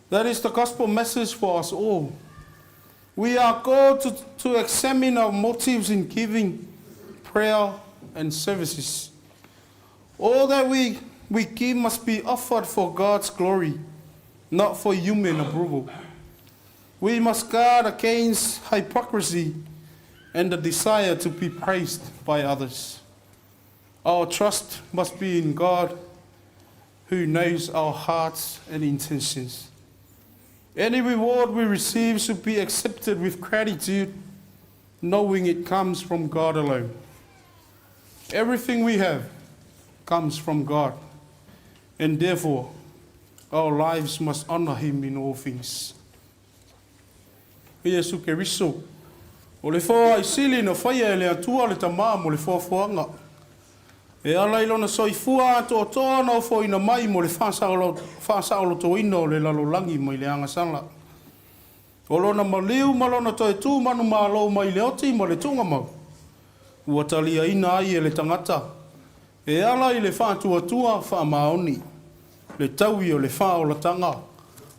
[SPEAKER 1] that is the gospel message for us all. We are called to examine our motives in giving, prayer, and services. All that we give must be offered for God's glory, not for human approval. We must guard against hypocrisy and the desire to be praised by others. Our trust must be in God, who knows our hearts and intentions. Any reward we receive should be accepted with gratitude, knowing it comes from God alone. Everything we have comes from God, and therefore our lives must honor him in all things. Jesu Keriso, o le fo ai sili no faia le atua le tama mo le fo foanga. E ala ilona soifua to tono fo ina mai mo le whasaulo to ino le lalolangi mai le anga sala. O lona maliu malona to e tū manu malo mai le oti mo le tunga mau. Ua talia ina ai e le tangata. E ala i le whātua wha maoni. Le taui o le wha o la tanga.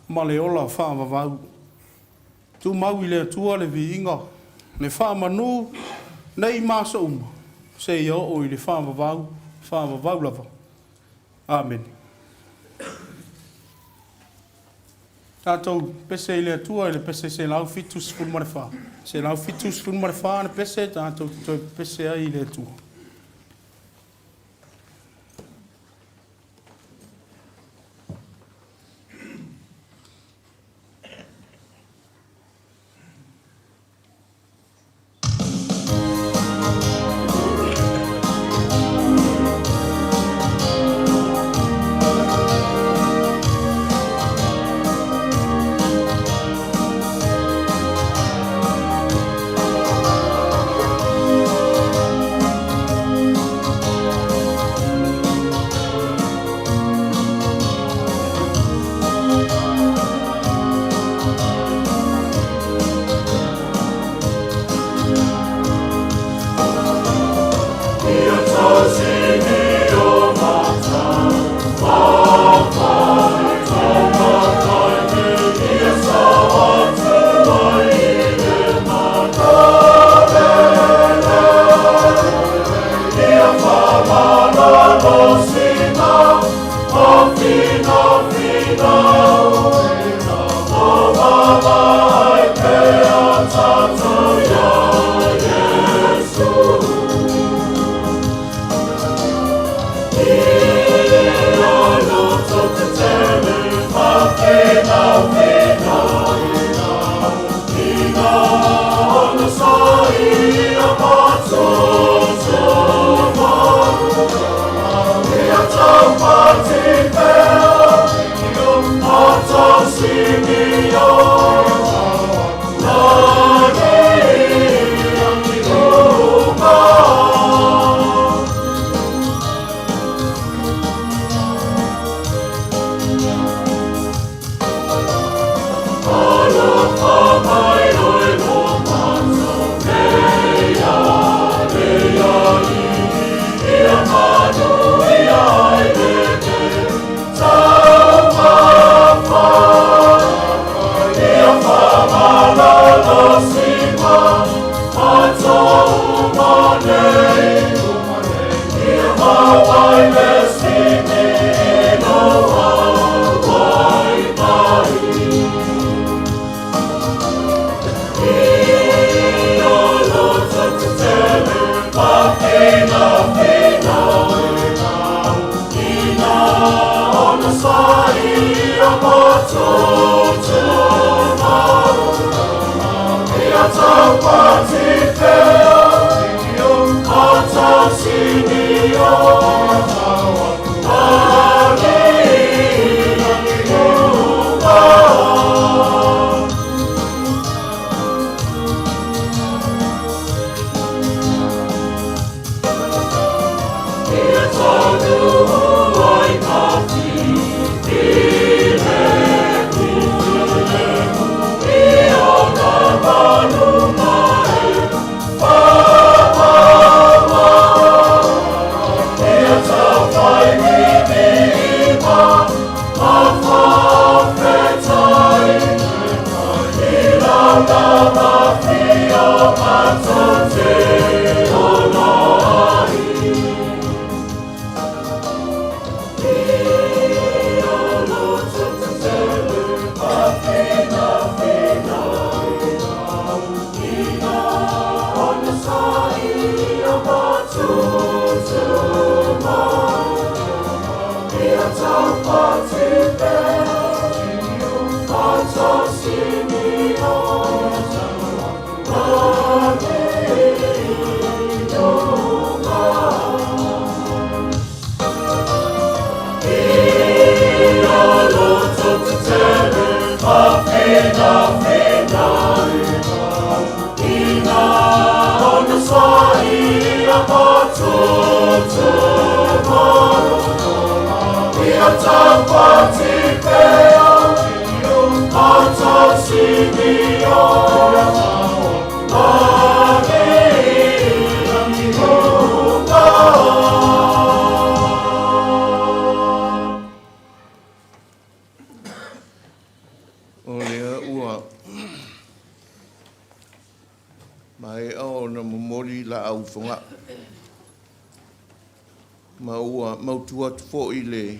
[SPEAKER 1] Ma le ola wha vavau. Tu mau i le atua le vi inga. Le wha manu nei masa uma. Se ia o i le wha vavau lava. Amen. Tātou pese i le atua i le pese se lau fitus fun marewha. Se lau fitus fun marewha na pese tātou pese ai i le atua.
[SPEAKER 2] Mai au na momori la au fonga. Ma ua mautua tufo i le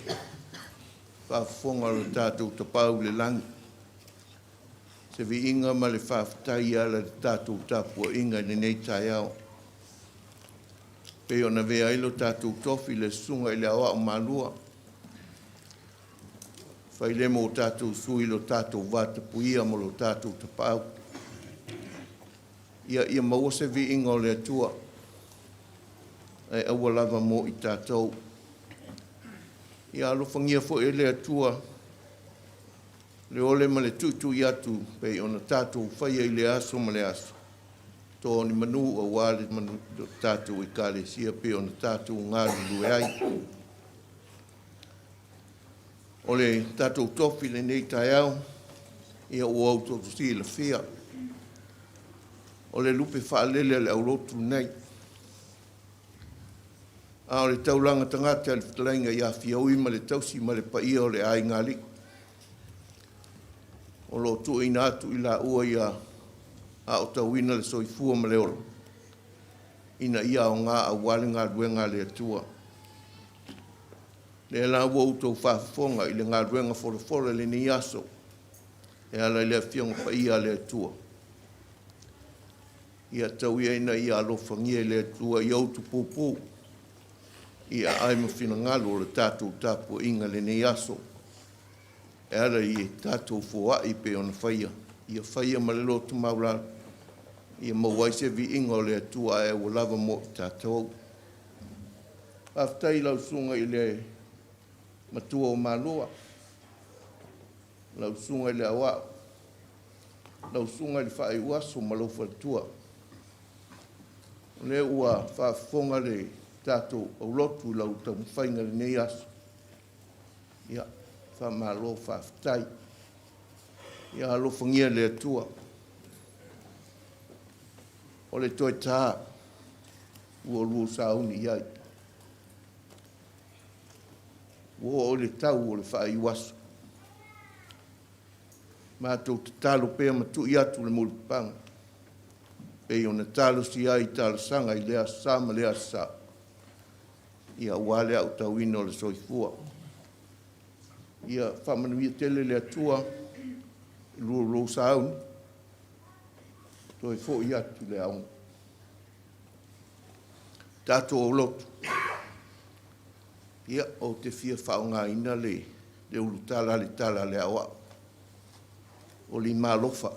[SPEAKER 2] whaafonga lo tātou te pau le langi. Se vi inga ma le whaafitai ala le tātou tāpua inga ni nei tai au. Peo na vea ilo tātou tofi le sunga i le awa o malua. Whai le mo tātou sui lo tātou vata puia mo lo tātou te pau. Ia maua se vi inga o le atua. Ai aua lava mo i tātou. Ia alofangia fo e le atua. Le ole ma le tutu i atu pe ona tātou whaia i le aso ma le aso. Tō ni manu a wale manu tātou i kare sia pe ona tātou ngāri lue ai. Ole tātou tofi le nei tai au. Ia o au tōtu si la fia. O le lupe whaalele le aurotu nei. A o le taulanga tangata le whtalainga i a whiaui ma le tausi ma le paia o le ai ngali. O lo tu ina atu i la ua ia a o tauina le soifua ma le oro. Ina ia o ngā a wale ngā ruenga le atua. Le la ua utou whaafonga i le ngā ruenga fora le ni aso. E ala le whionga paia le atua. Ia tau ia ina ia alofangia le atua i autu pūpū. Ia ai mawhina ngalo o le tātou tāpua inga le nei aso. E ara i tātou fua i pe ona whaia. Ia whaia ma le lotu maura. Ia mawai vi inga o le atua e o lava mo tātou. Aftai lau sunga i le matua o malua. Lau sunga i le awa. Lau sunga i le whaai uaso ma lau whatua. Le ua whaafonga le tātou au lotu lau tau mwhainga le nei aso. Ia, whaamalo whaaftai. Ia alofangia le atua. O le toi tā, ua lua sauni iai. Ua o le tau o le whaai waso. Mātou te talo pēr matu i atu le mulipanga. pe ona talo si ai talo sanga i lea sa ma lea sa. Ia wale au tauino le soifua. Ia whamanuia tele lea tua, lua sa aun, toi fo i atu le aunga. Tato o lotu. Ia o te fia whaonga ina le ulutala le tala le awa. O li malofa.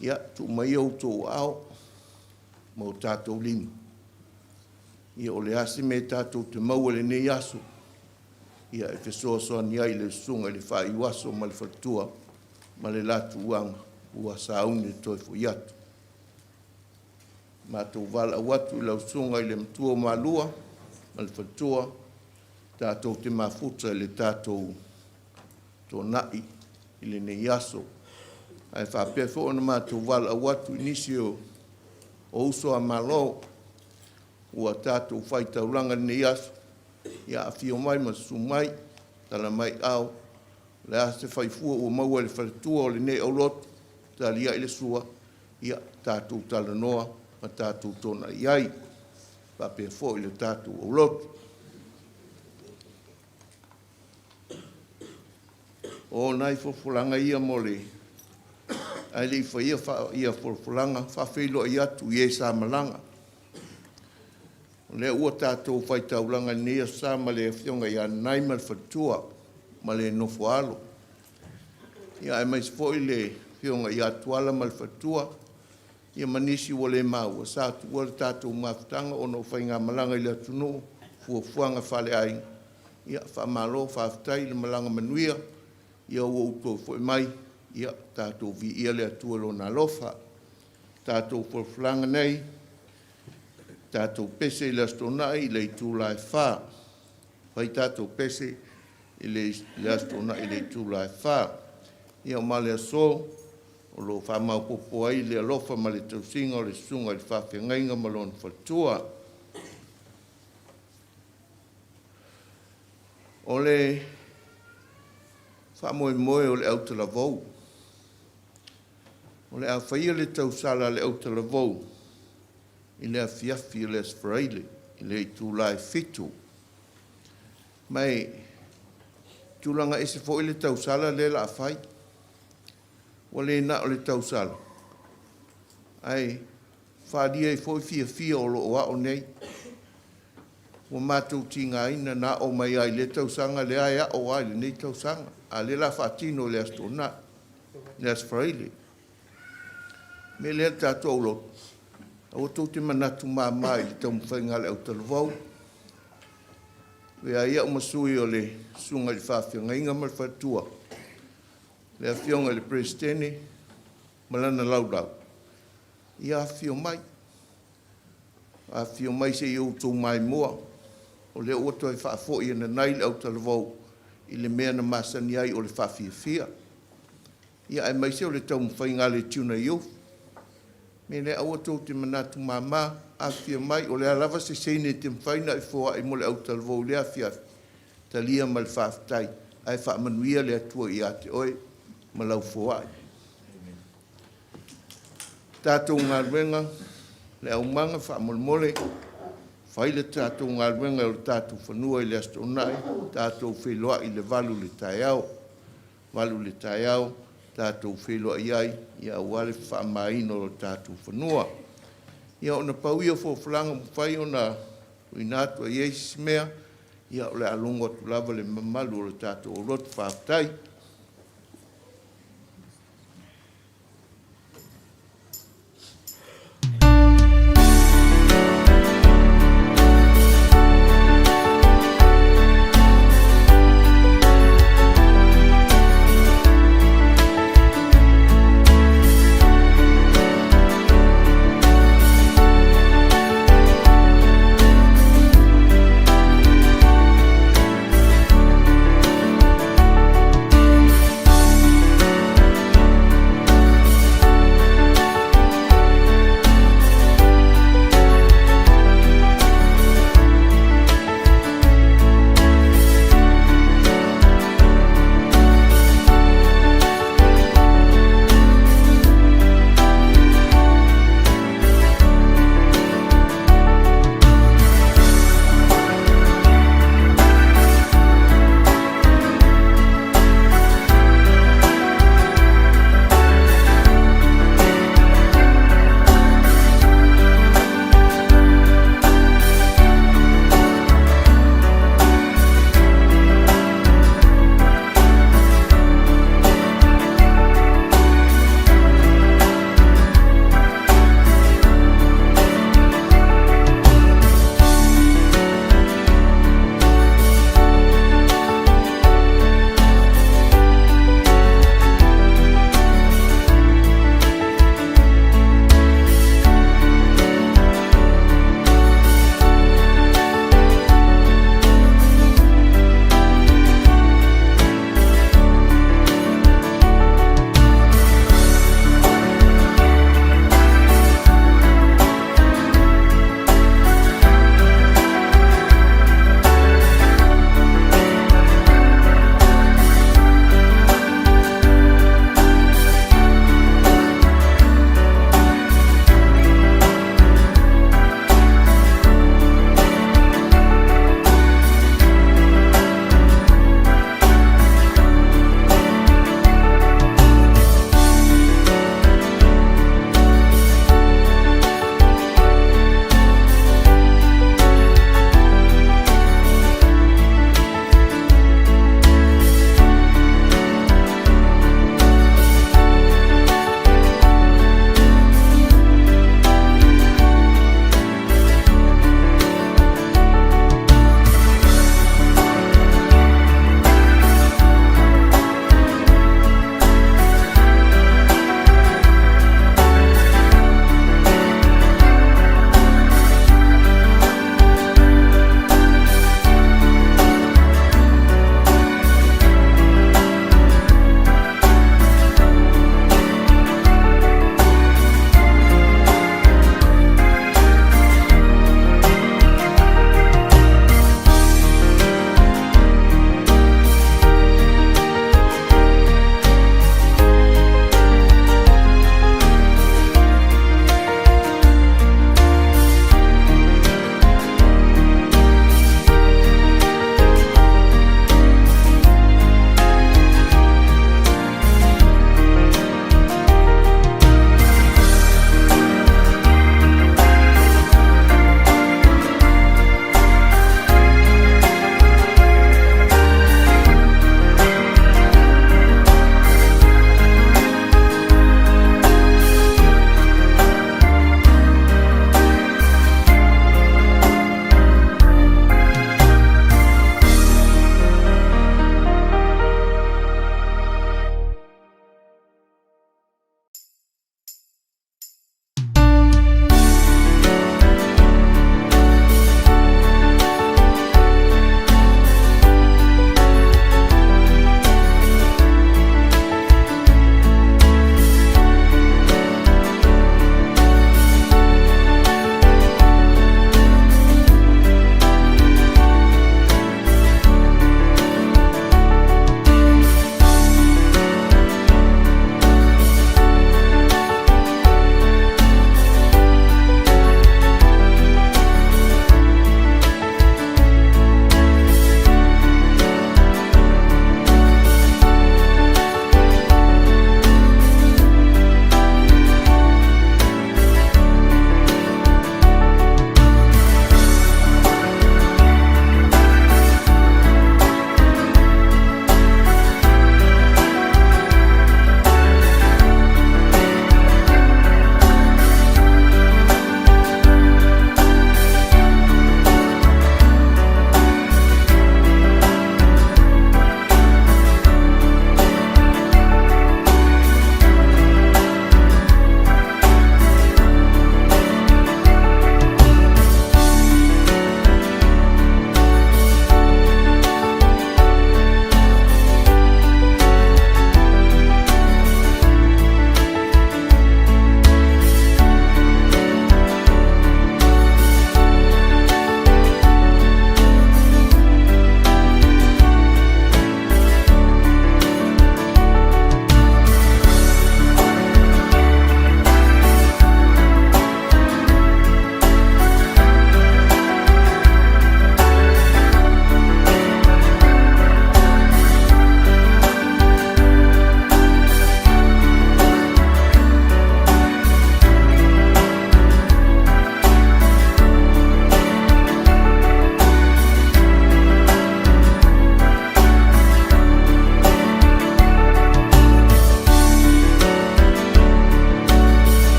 [SPEAKER 2] Ia tu mai au tō ao, mo tato limi. Ia o le ase me tato te maua le nei aso. Ia e fesoa soa ni ai le sunga le wha iwaso ma le whatua, ma le latu uanga, ua saune toi fo iatu. Ma tō wala watu i lau sunga i le mtua malua, ma le whatua, tātou te mafuta le tātou tō nai i le nei aso. Ai whapea fo ona ma tō wala watu inisi o uso a malo, ua tātou whaitauranga nei aso, ia a fio mai ma sumai, tala mai au, le ase whaifua ua maua le whatua o le nei au lotu, talia i le sua, ia tātou tala noa, ma tātou tōna iai, whapea fo i le tātou au lotu. O nai fofulanga ia mole, ai le ia fofulanga, whawhelo i atu i e sa malanga. Le ua tātou whaitaulanga nea sa ma le whionga ia nai mal whatua ma le nofo alo. Ia e mai sfo i le whionga ia tuala mal whatua, ia manisi wa le mau, sa tua le tātou mawhtanga o no whainga malanga i le atunu, fuafuanga whale ai, ia whamalo whawhtai le malanga manuia, ia ua upo fo mai, ia tātou vi ia le atua lo na lofa, tātou fwalanga nei, tātou pese i le astonai i le tūlai whā. Pai tātou pese i le astonai i le tūlai whā. Ia o male aso, o lo whamau popo ai le alofa ma le tausinga o le sunga i whawhengainga ma lona whatua. O le whamoe moe o le autala vau. O le a whaia le tausala le autala vau. I le afiafi le asfraile, i le tūlai fitu. Mai, tūlanga ese fo i le tausala le la awhai. Wa le na o le tausala. Ai, whaadia i fo i fia o lo oa o nei. Wa mātou tinga ina na o mai ai le tausanga le aia o ai le nei tausanga. A le la whaatino le astona, le asfraile. Me le tātou lo. O tō te manatu māmai i tau mwhainga le au talavau. Wea ia o masui o le sunga i whawhionga inga mal whatua. Le awhionga le prestene, malana laudau. Ia awhio mai. Awhio mai se i outou mai mua. O le oto i whaafo i ana nai le au talavau i le mea na masani ai o le whawhiawhia. Ia ai mai se o le tau mwhainga le tuna iufu. Me le aua tō te manatu māmā, a whia mai, o le alawa se seine te mwhaina i fōa i mo le au talvou le a whia talia ma le whawhtai, ai whaamanuia le atua i ate oe, ma lau fōa. Tātou ngā ruenga, le au manga whaamolmole, whaile tātou ngā ruenga o le tātou whanua i le astonai, tātou wheloa i le valu le taiao, tātou wheloa iai, ia wale whaamaino o tātou whanua. Ia ona pauia fo whalanga mwhai o na uinatua Iesis mea, ia o le alongo atu lava le mamalu o le tātou o rotu whaatai,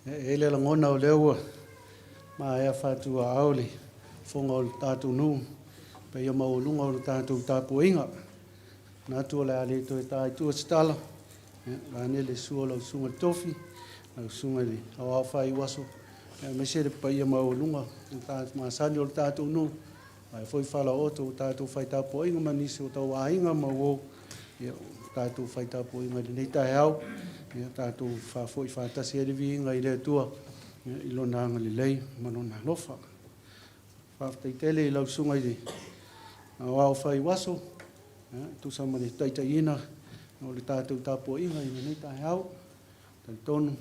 [SPEAKER 3] E le langona o leua, ma ea whatua aole, whonga o tātou nuu, pe ia maulunga o tātou tāpuinga. Nā tua le ale to e tāi tua stala, la nele sua lau sunga tofi, lau sunga le au whai waso, me se le pa ia maulunga, ma sani o tātou nuu, ai foi whala oto o tātou whai tāpuinga manisi o tau ainga ma o tātou whai tāpuinga le nei tae au, tātou whafoi whatasi e levi inga i le tua, i lona anga le lei, manona lofa. Whaftai tele i lau sunga i le, au au whai waso, tu sama le taitaina, o le tātou tāpuinga i le nei tae au, tai tonu,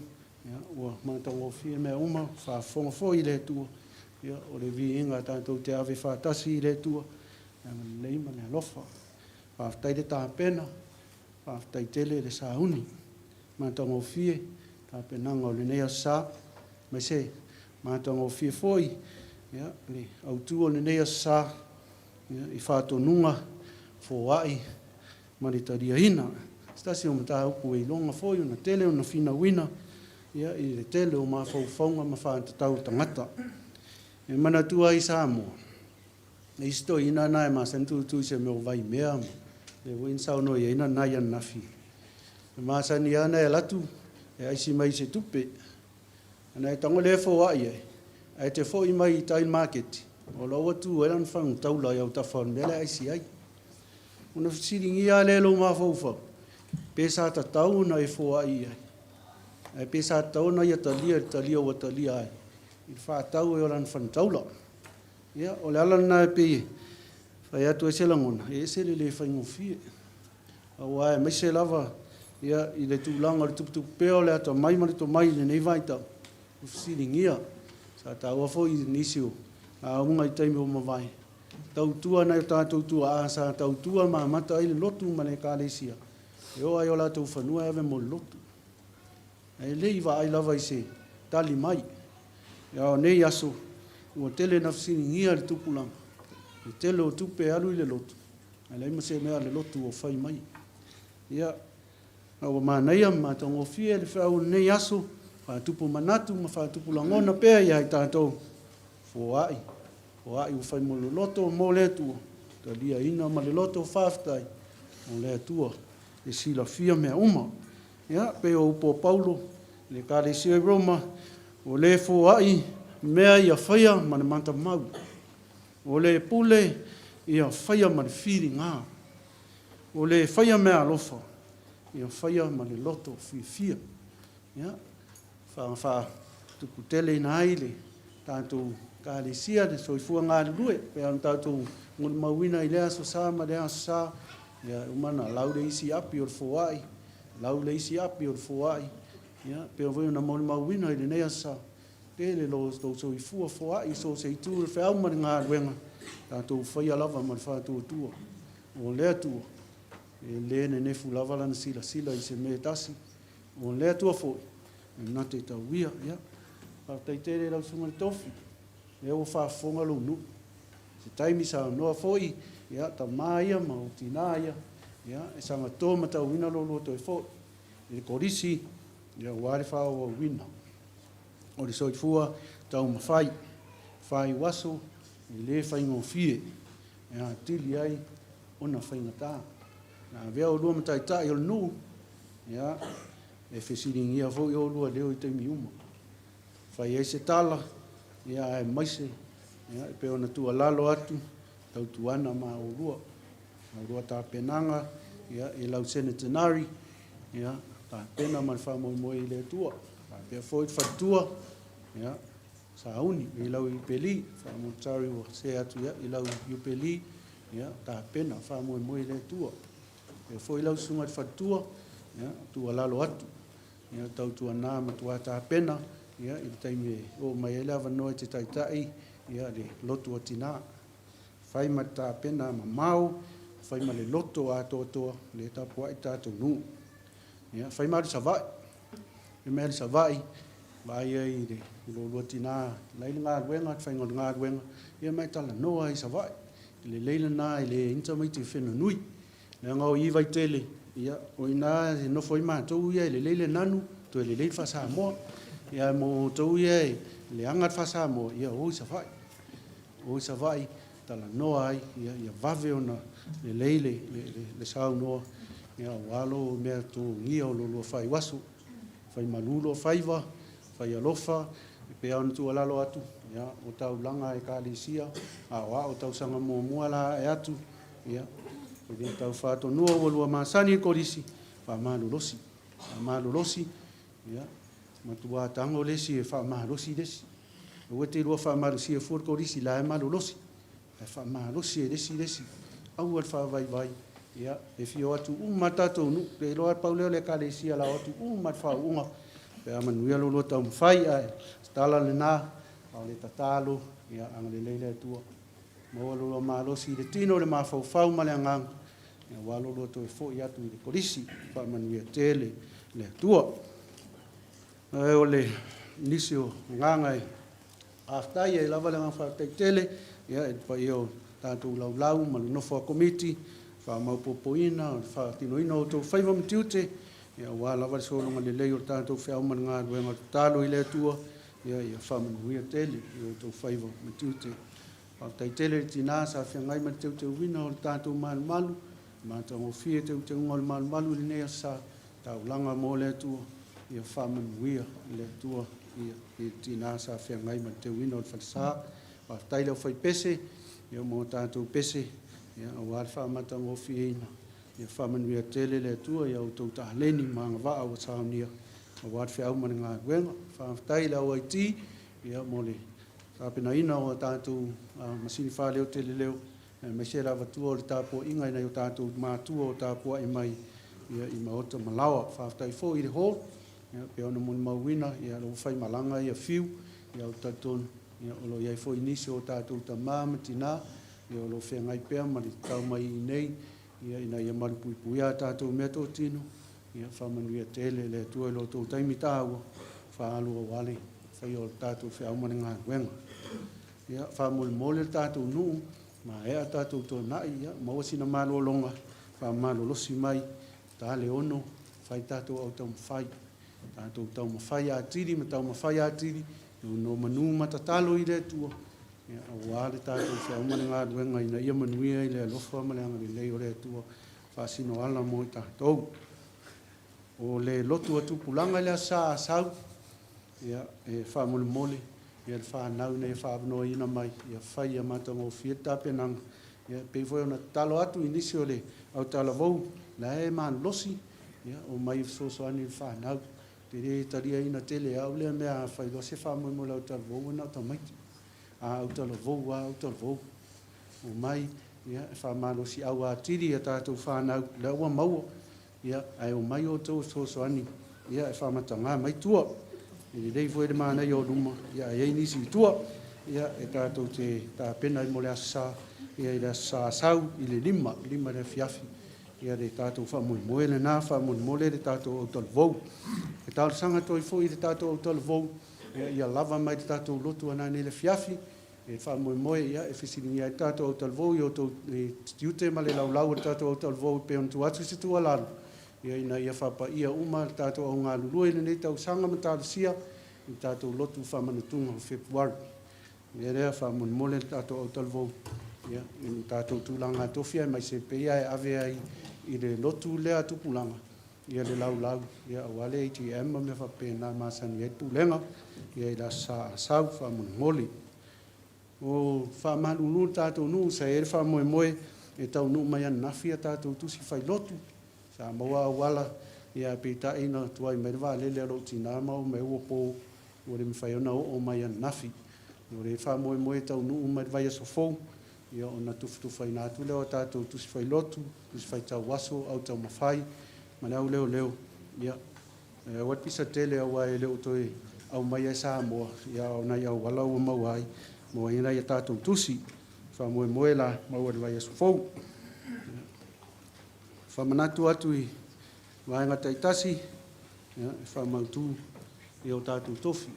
[SPEAKER 3] ua mātango fie mea uma, whafonga foi i le tua, o le vi inga tātou te ave whatasi i le tua, lei mana lofa. Whaftai le tā pena, whaftai tele le sauni, mātango fie, tā penanga o le nea sā, mai se, mātango fie foi, le autua le nea sā, i whātonunga, fōai, maritaria hina. Stasi o mata upu e longa foi, una tele, una fina wina, i le tele o maa whauwhaunga ma whātatau tangata. E mana tua i Samoa. E isto ina nai ma santu tu se me o vai mea, le win sao no i ina nai an nafi. Masani ana e latu, e aisi mai se tupe. Ana e tango le fōai e, e te fōi mai i tail market. O lo watu e lan whang taula i au tawhan mele aisi ai. Una siringi a le lo ma fōwha. Pesa ta tau na e fōai e. E pesa tau na i talia o talia ai. I wha tau e o lan whang taula. Ia, o le alan na e peye. Whai atu e se langona, e se le whaingo fie. Au ai, mai se lava, ia i le tūlanga le tuputupu peo le ato mai marito mai le nei vai tau. Usiringia, sa tau afo i nisio, a unga i taimi o mawai. Tau tua na tātou tua a sa tau tua ma mata i le lotu ma le kālesia. E o ai o la tau whanua ave mo lotu. E le iwa ai lava i se, tali mai. Ia o nei aso, ua tele na usiringia le tupulanga. I tele o tupe alu i le lotu. E leima se mea le lotu o whai mai. Ia, au manaia ma tongo fie le whau nei aso, whatupu manatu ma whatupu langona pea i hai tātou. Fōai, fōai u whai mo le loto mo le tua. Ta lia ina ma le loto whaftai mo le tua. E sila fia mea uma. Ia, pe o upo Paulo, le kāre sia Roma, o le fōai mea ia whaia ma le manta mau. O le pule ia whaia ma le whiri ngā. O le whaia mea alofa. Ia whaia ma le loto fia. Ia, wha tuku tele ina aile, tātou kālesia, le soifua ngā lue, pe an tātou ngul mawina i lea so sā, ma lea so sā, ia umana lau le isi api o le fōai, lau le isi api o le fōai, ia, pe o veo na ngul mawina i le nea sā, tele lo soifua fōai, so se itu le whiau ma le ngā luenga, tātou whaia lava ma le whātua tua, o lea tua, e le ne nefu lava lana sila i se me tasi, o lea tua fōi, e nate tau wia, ia, pātai tere lau sunga le tofi, e o whaafonga lo nu, se taimi sa noa fōi, ia, ta maia, ma o tina ia, e sanga tō ma tau wina lo loto e fōi, e korisi, ia wāre whao o wina, o le soifua tau mawhai, whai waso, e le whaingo fie, e a tili ai, ona whaingatā, na vea o lua matai tai o nu, ia, e whesiringia fo i o lua leo i teimi uma. Whai e se tala, ia e maise, ia e peo na tua lalo atu, tau tuana ma o lua. O lua tā penanga, ia e lau sene tenari, ia tā pena man whamoi moe i le tua. Tā pea fo i whatua, ia sa uni, i lau i peli, whamoi tari o se atu ia, i lau i peli, ia tā pena whamoi moe i le tua. E fo i lau sunga i whatua, ia tua lalo atu. Ia tau tua nā matua tā pena, ia i taimi o mai ele avanoa te taitai, ia le loto o tina. Whai ma tā pena ma mau, whai ma le loto a toa, le tapua i tātou nu. Ia whai ma le savai, le mea le savai, vai ai le lolo tina, leile ngā ruenga, whaingo ngā ruenga, ia mai tala noa i savai, le leile nā i le intamiti whena nui, le ngau i vai tele, ia o ina no foi ma to ia le leile nanu to le leile fa sa mo ia mo tau ia le angat fasa mo ia o sa vai tala noa ai ia vave ona le leile le sau noa ia walo mea tu ngia o lo fai wasu fai malulo faiva fai alofa pe on tu alalo atu ia o tau langa e kalisia a wa o tau sanga mo muala e atu ia o le tau fato no o lua masani ko disi fa malulosi ia matua tango lesi e fa malulosi desi o te lua fa malulosi e for ko disi la malulosi e fa malulosi e desi au al fa vai ia e fio atu matato nu pe loa pauleo le kalisia la atu mat fa unga pe amanuia lo tau fai ai tala le na au le tatalo ia ang le leile tua mo lo malosi le tino le mafau ma le angang ia walo lo to fo ia tu le polisi fa manuia tele le tua o le nisio ngangai afta ia lava le fa tele ia pa io tanto lau ma no fo committee fa mau popoina fa tinoina o to faiva mtiute ia wala va so longa le leo tanto fa uma nga wenga talo ile tua ia fa manuia tele o to faiva mtiute fa tele tina sa fa ngai mtiute wina o tanto malu ma to mo fie te ngol malu le sa ta langa mo le tua ia fa manuia le tua ia tina sa fa ngai mtiute wina o fa sa fa taile fai pese ia mo tanto pese ia o alfa mata ngo fiina ia famanua tele le tua ia o tau tahaleni manga va o saunia o wat fe au manga wenga fa tai la o iti ia mole sa pena ina o tatu masini fa leo tele leo me se la vatu o tapo inga ina o tatu ma tu o tapo ai mai ia i maota malawa fa tai fo i le ho ia pe ona mon mawina ia lo fai malanga ia fiu ia o tatu ia o lo ia fo inisio o tatu tamama tina ia lo fe ngai pe ma li tau mai nei ia ina ia mal pui a tatou meto tino ia fa manuia tele le tu lo tu tai mitau fa alu wale fa yo tatou fe au manga wenga ia fa mol tatou nu ma e tatou to na ia mo sina malo longa fa malo lo si mai ta le ono fa tatou au tau fai tatou tau ma fai a tiri ma tau ma fai a tiri no manu mata talo i le tu ia wale tatou fe au manga wenga ina ia manuia ile lo fa manga le o le tu fa sino ala mo tatou o le lotu atu pulanga le sa sau ia e fa mole ia fa nau ne fa no ina mai ia fa ia mata mo fieta penang ia pe foi ona talo atu inisio le au talo vou la e man losi ia o mai so ani fa nau te re taria ina tele au le mea fa do se fa mo la talo vou na ta mai au talo vou o mai ia fa malo si au atiri ia tatou fa nau le ua mau ia ai o mai o tau so ani ia fa matanga mai tua i dei foi de mana yo duma ia ai ni si tua ia e tatou te ta pena mo le sa ia le sa sau i le lima le fiafi ia de tatou fa mo le na fa mo le tatou o tol vou e tal sanga toi foi de tatou o tol vou ia lava mai de tatou lotu ana ni le fiafi e fa mo ia e fisini ia tatou o tol vou yo to tiute ma le lau tatou o tol vou pe on tu atu si tu ala ia ina ia fa pa ia uma tatou o nga lulu ile nei tau sanga mata sia tatou lotu fa manutunga o februari ia rea fa mo le tatou o tol vou ia in tatou tulanga tofia mai se pe ia ave ai i le lotu le atu pulanga ia le lau ia wale ATM me fa pe na masan ia pulenga ia ila sa fa moli o fa malulu tatou nu sa e fa mo e tau nu mai na fia tatou tu si fai lotu sa maua wala ia pita ina tuai mai va le lo tina mau me o po o le fai ona o mai na fi o le fa mo tau nu mai vai so fo ia ona tu fai na tu le tatou tu si fai lotu tu si fai tau waso au tau mafai ma leo ia wat pisa tele wa le o toi au mai sa mo ia ona ia wala o mau ai mo ina ia tatou tusi fa mo la mau le vai so fo fa manatu atu i vaenga taitasi ia fa mautu i o tatou tofi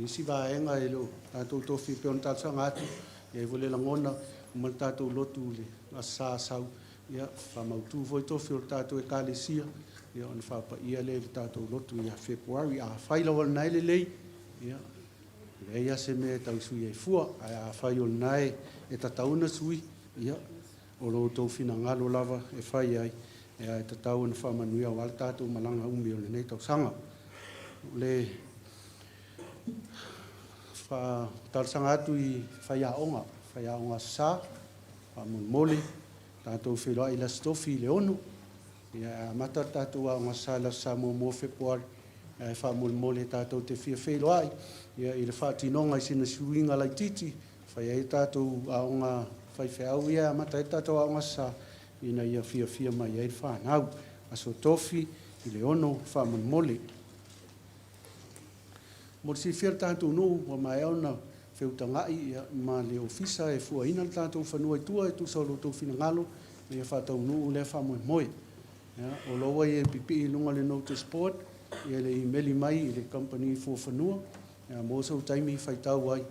[SPEAKER 3] i si vaenga e lo tatou tofi pe on tatou ngatu e vole la ngona mo tatou lotu le asa sau ia fa mautu foi tofi o tatou e kalisia ia ona whapaia le tātou lotu ia Februari, a whaila wala nai le lei, ia, le ia se me tau sui e fua, a whai o nai e tatauna sui, ia, o lo tau fina ngalo lava e whai ai, e tatau na whamanuia o ala tātou malanga umi o le nei tau sanga. Le tarsanga atu I whaiaonga sa, whamulmole, tātou whelua I la stofi le ono, ia mata tātou aonga sa la sa mo Februari, ia whamulmole tātou te whelua ai, ia I le whatinonga I sina suinga lai titi, whai tātou aonga whaiwheau ia mata tātou aonga sa, ina ia fia mai ai whanau, aso tofi I le ono whamulmole. Mo si fia tātou no, wa mai ona wheutangai ma le ofisa e fua ina tātou whanua I tua e tu sa lo tau whina ngalo, me e whatau no le whamoe moe. O loa e pipi I lunga le notice board, e le emaili mai I le company fua whanua, mo sau taimi whaitau ai,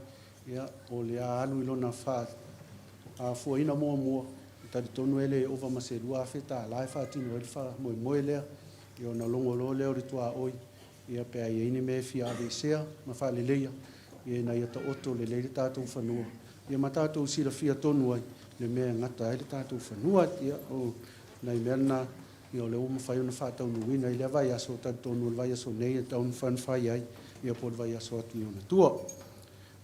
[SPEAKER 3] o le a alu I lona a fua ina mua, tari tonu ele ova maserua a wheta a lai whatino e wha moe lea, I ona longo lo leo ri tua oi, ia pea I ine me fia avesea, ma whale leia, ia na ia ta oto le leile tātou whanua. Ia ma tātou sila fia tonu ai, le mea ngata ai le tātou whanua, ia o nei merna, ia o le uma whai ona whatau nuina, I le vai aso tātou tonu le vai aso nei, e taun whanwhai ai, ia po le vai aso atu I ona tua.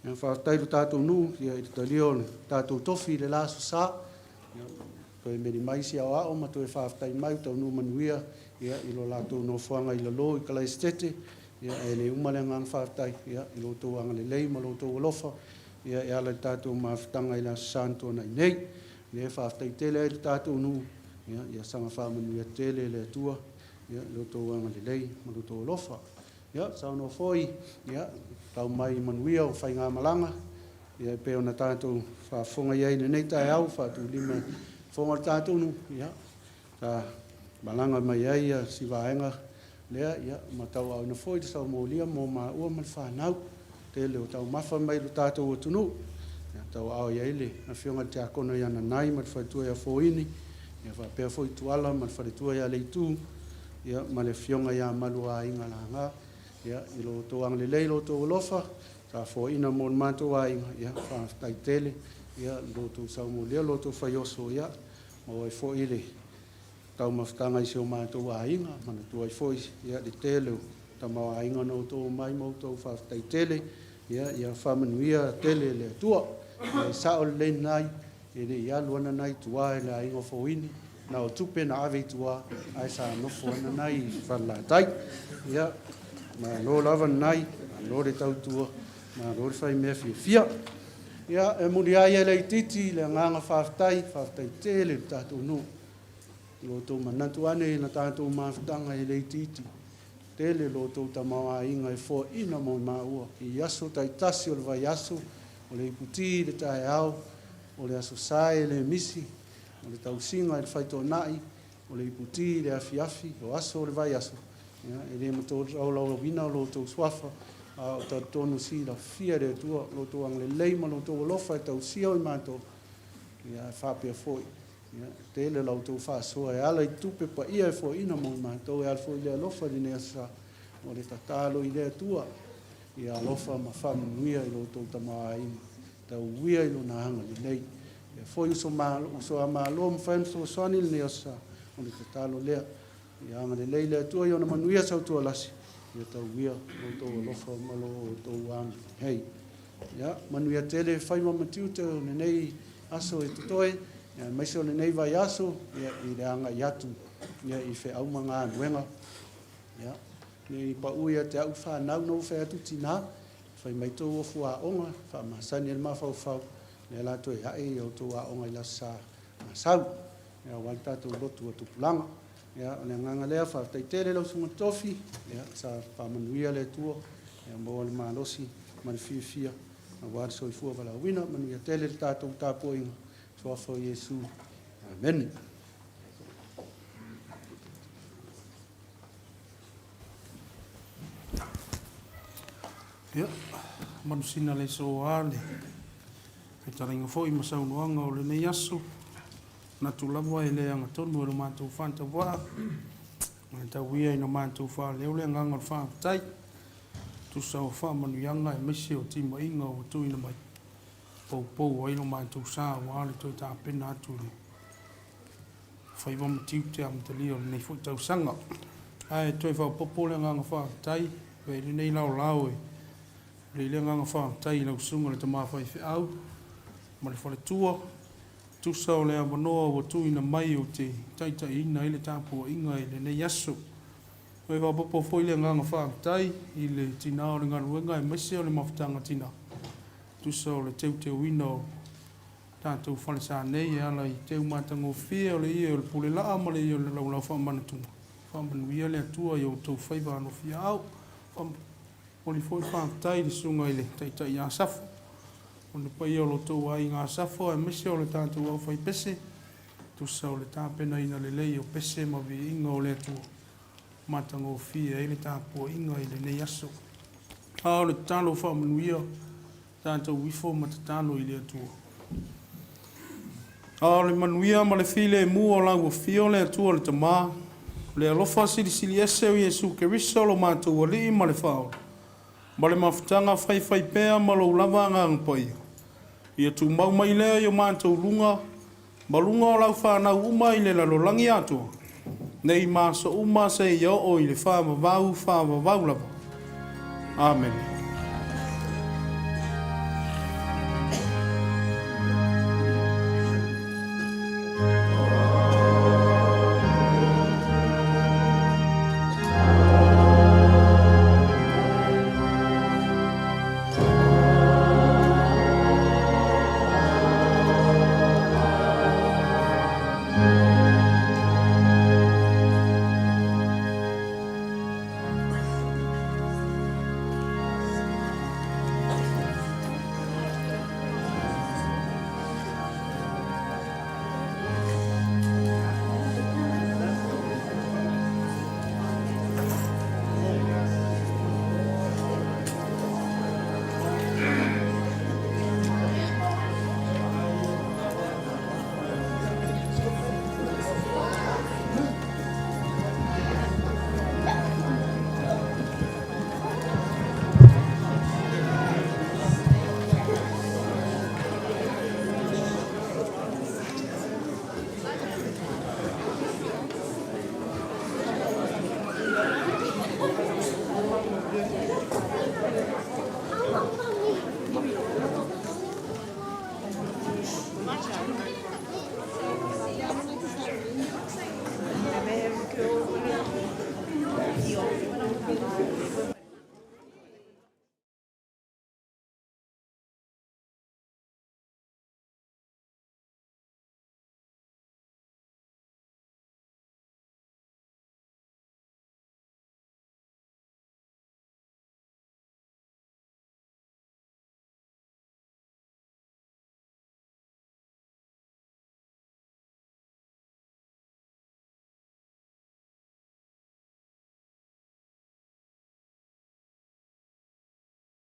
[SPEAKER 3] Ia whaatairu tātou nu, ia I talio tātou tofi le laso sa, koe meri mai si au ao, ma toi whaatai mai, tau nu manuia, ia I lo lātou no whanga I lalo I kalai stete, ia e le umale ngang whaatai, ia I lo tau anga le lei, ma lo tau alofa, ia e ala tātou mawhitanga I la santo na nei, ia whaatai tele ai tātou nu, ia sanga whamanuia tele le atua, ia lo tau anga le lei, ma lo tau alofa. Ia, sao no foi, ia, tau mai manuia o whai ngā malanga, ia pe ona tātou whaafonga iai nei tai au, whaatu lima fonga tātou nu, ia, tā malanga mai ai si vaenga lea ia matau au na foi sa mo lia mo ma ua mal whanau te leo tau mafa mai lo tātou o tunu ia tau au iai le na whionga te akono ia na nai mat whaitua ia foini ia whapea foi tuala mat whaitua ia leitu ia ma le whionga ia malu a inga la ngā ia I lo tō ang le lei lo tō lofa ta foina mo mātou a inga ia whaatai tele ia lo tō sau mo lia lo tō whaioso ia mo ai fo ile tau mawhitanga I seo mātou a inga, mana tu ai foi, ia le tele, ta mau a inga no tō mai mau tō whawhitai tele, ia whamanuia tele le tua, ia sao le nai, e le ia luana nai tua e le a inga fōini, na o tupe na ave tua, ai sa nofo ana nai whalatai, ia, ma lo lava nai, ma lo le tau tua, ma lo le whai mea fia. Ia, e muri ai e le titi, le nganga whawhitai tele, tātou no, lo tō manatu ane na tātou mawhitanga e lei titi. Tele lo tō tamawa inga e fō ina mo maua. I aso tai tasi o le vai aso, o le iputi le tae au, o le aso sae le misi, o le tausinga e le whaito nai, o le iputi le afi, o aso o le vai aso. E le mato au lau wina o lo tō swafa, o tau tonu si la fia le tua, lo tō ang le leima, lo tō lofa e tau sia o I mātou. Ia whapea fōi. Tele lau tau whaasoa e ala I tupe pa ia e fo ina mo mātou e alfo I lea lofa di nea sa o le tatalo I lea tua I alofa ma whamanuia I lo tau tamaa ina tau uia I lo na hanga li nei e fo uso a malo mwhaen so soani li nea sa o le tatalo lea I hanga li lei lea tua I ona manuia sau tua lasi I tau uia lo tau alofa ma lo tau wang hei manuia tele whai mamatiu te o nei aso e tutoe mai se le nei vai aso I le anga I atu ia I whe au manga anuenga ni pa uia te au whanau no whe atu tina whai mai tō o fua onga wha masani el mawhau le la to ia e o tō a onga I la sa masau ia wal tātou lotu o tupulanga ia le nganga lea wha tai tere lau sunga tofi ia sa wha manuia le tua ia mo le malosi man fia na wad so I fua wala wina manuia tele tātou tāpo inga Soafo Yesu. Amen.
[SPEAKER 1] Ia, manusina le so ale. E taringa foi masau noanga o le nei aso. Na tu lava e le anga tonu e lo mātou whanta wā. Tau ia ina mātou wha leo le nganga wha tai. Tu sau wha manu yanga e mese o tima inga o tu ina mai. Pou o ino mātou sā o ale toi tā pena atu le. Whai wama tiu te amatalia o nei fo tau sanga. Ai toi wha popo le nganga wha tai. Wei le nei lau lau e. Le nganga wha tai lau sunga le tamā whai whi au. Ma le whale tua. Tu sau le amanoa o tu ina mai o te taita ina ile tāpua inga ile nei aso. Wei wha popo foi le nganga wha tai. I le tina o le ngana wenga e mese o le mawhitanga tina. Tu sau le teu teu ina o tātou whale sā nei e ala I teu mātango whia o le ia o le pule laa ma le ia o le lau lau whamanatunga. Whamanuia le atua I o tau whaiva no whia au. O li foi wha tai le sunga ile taita I a safu. O le pai o lo tau ai ngā safo e mese o le tātou au whai pese. Tu sau le tāpena ina le lei o pese ma vi inga o le atua. Mātango whia e le tāpua inga i le nei aso. Hao le tālo whamanuia tātou wifo ma te tālo i le atua. Hao le manuia ma le while e mua o lau o whio le atua le tamā. Le alofa sili ese o Iesu Keriso lo mātou o li ma le whao. Ma le mawhitanga whai pēa ma lo lava ngāngpai. Ia tu mau mai lea I o mātou lunga, ma lunga o lau whanau uma I le lalolangi atua. Nei māsa uma se I o I le whāma vau lava. Amen.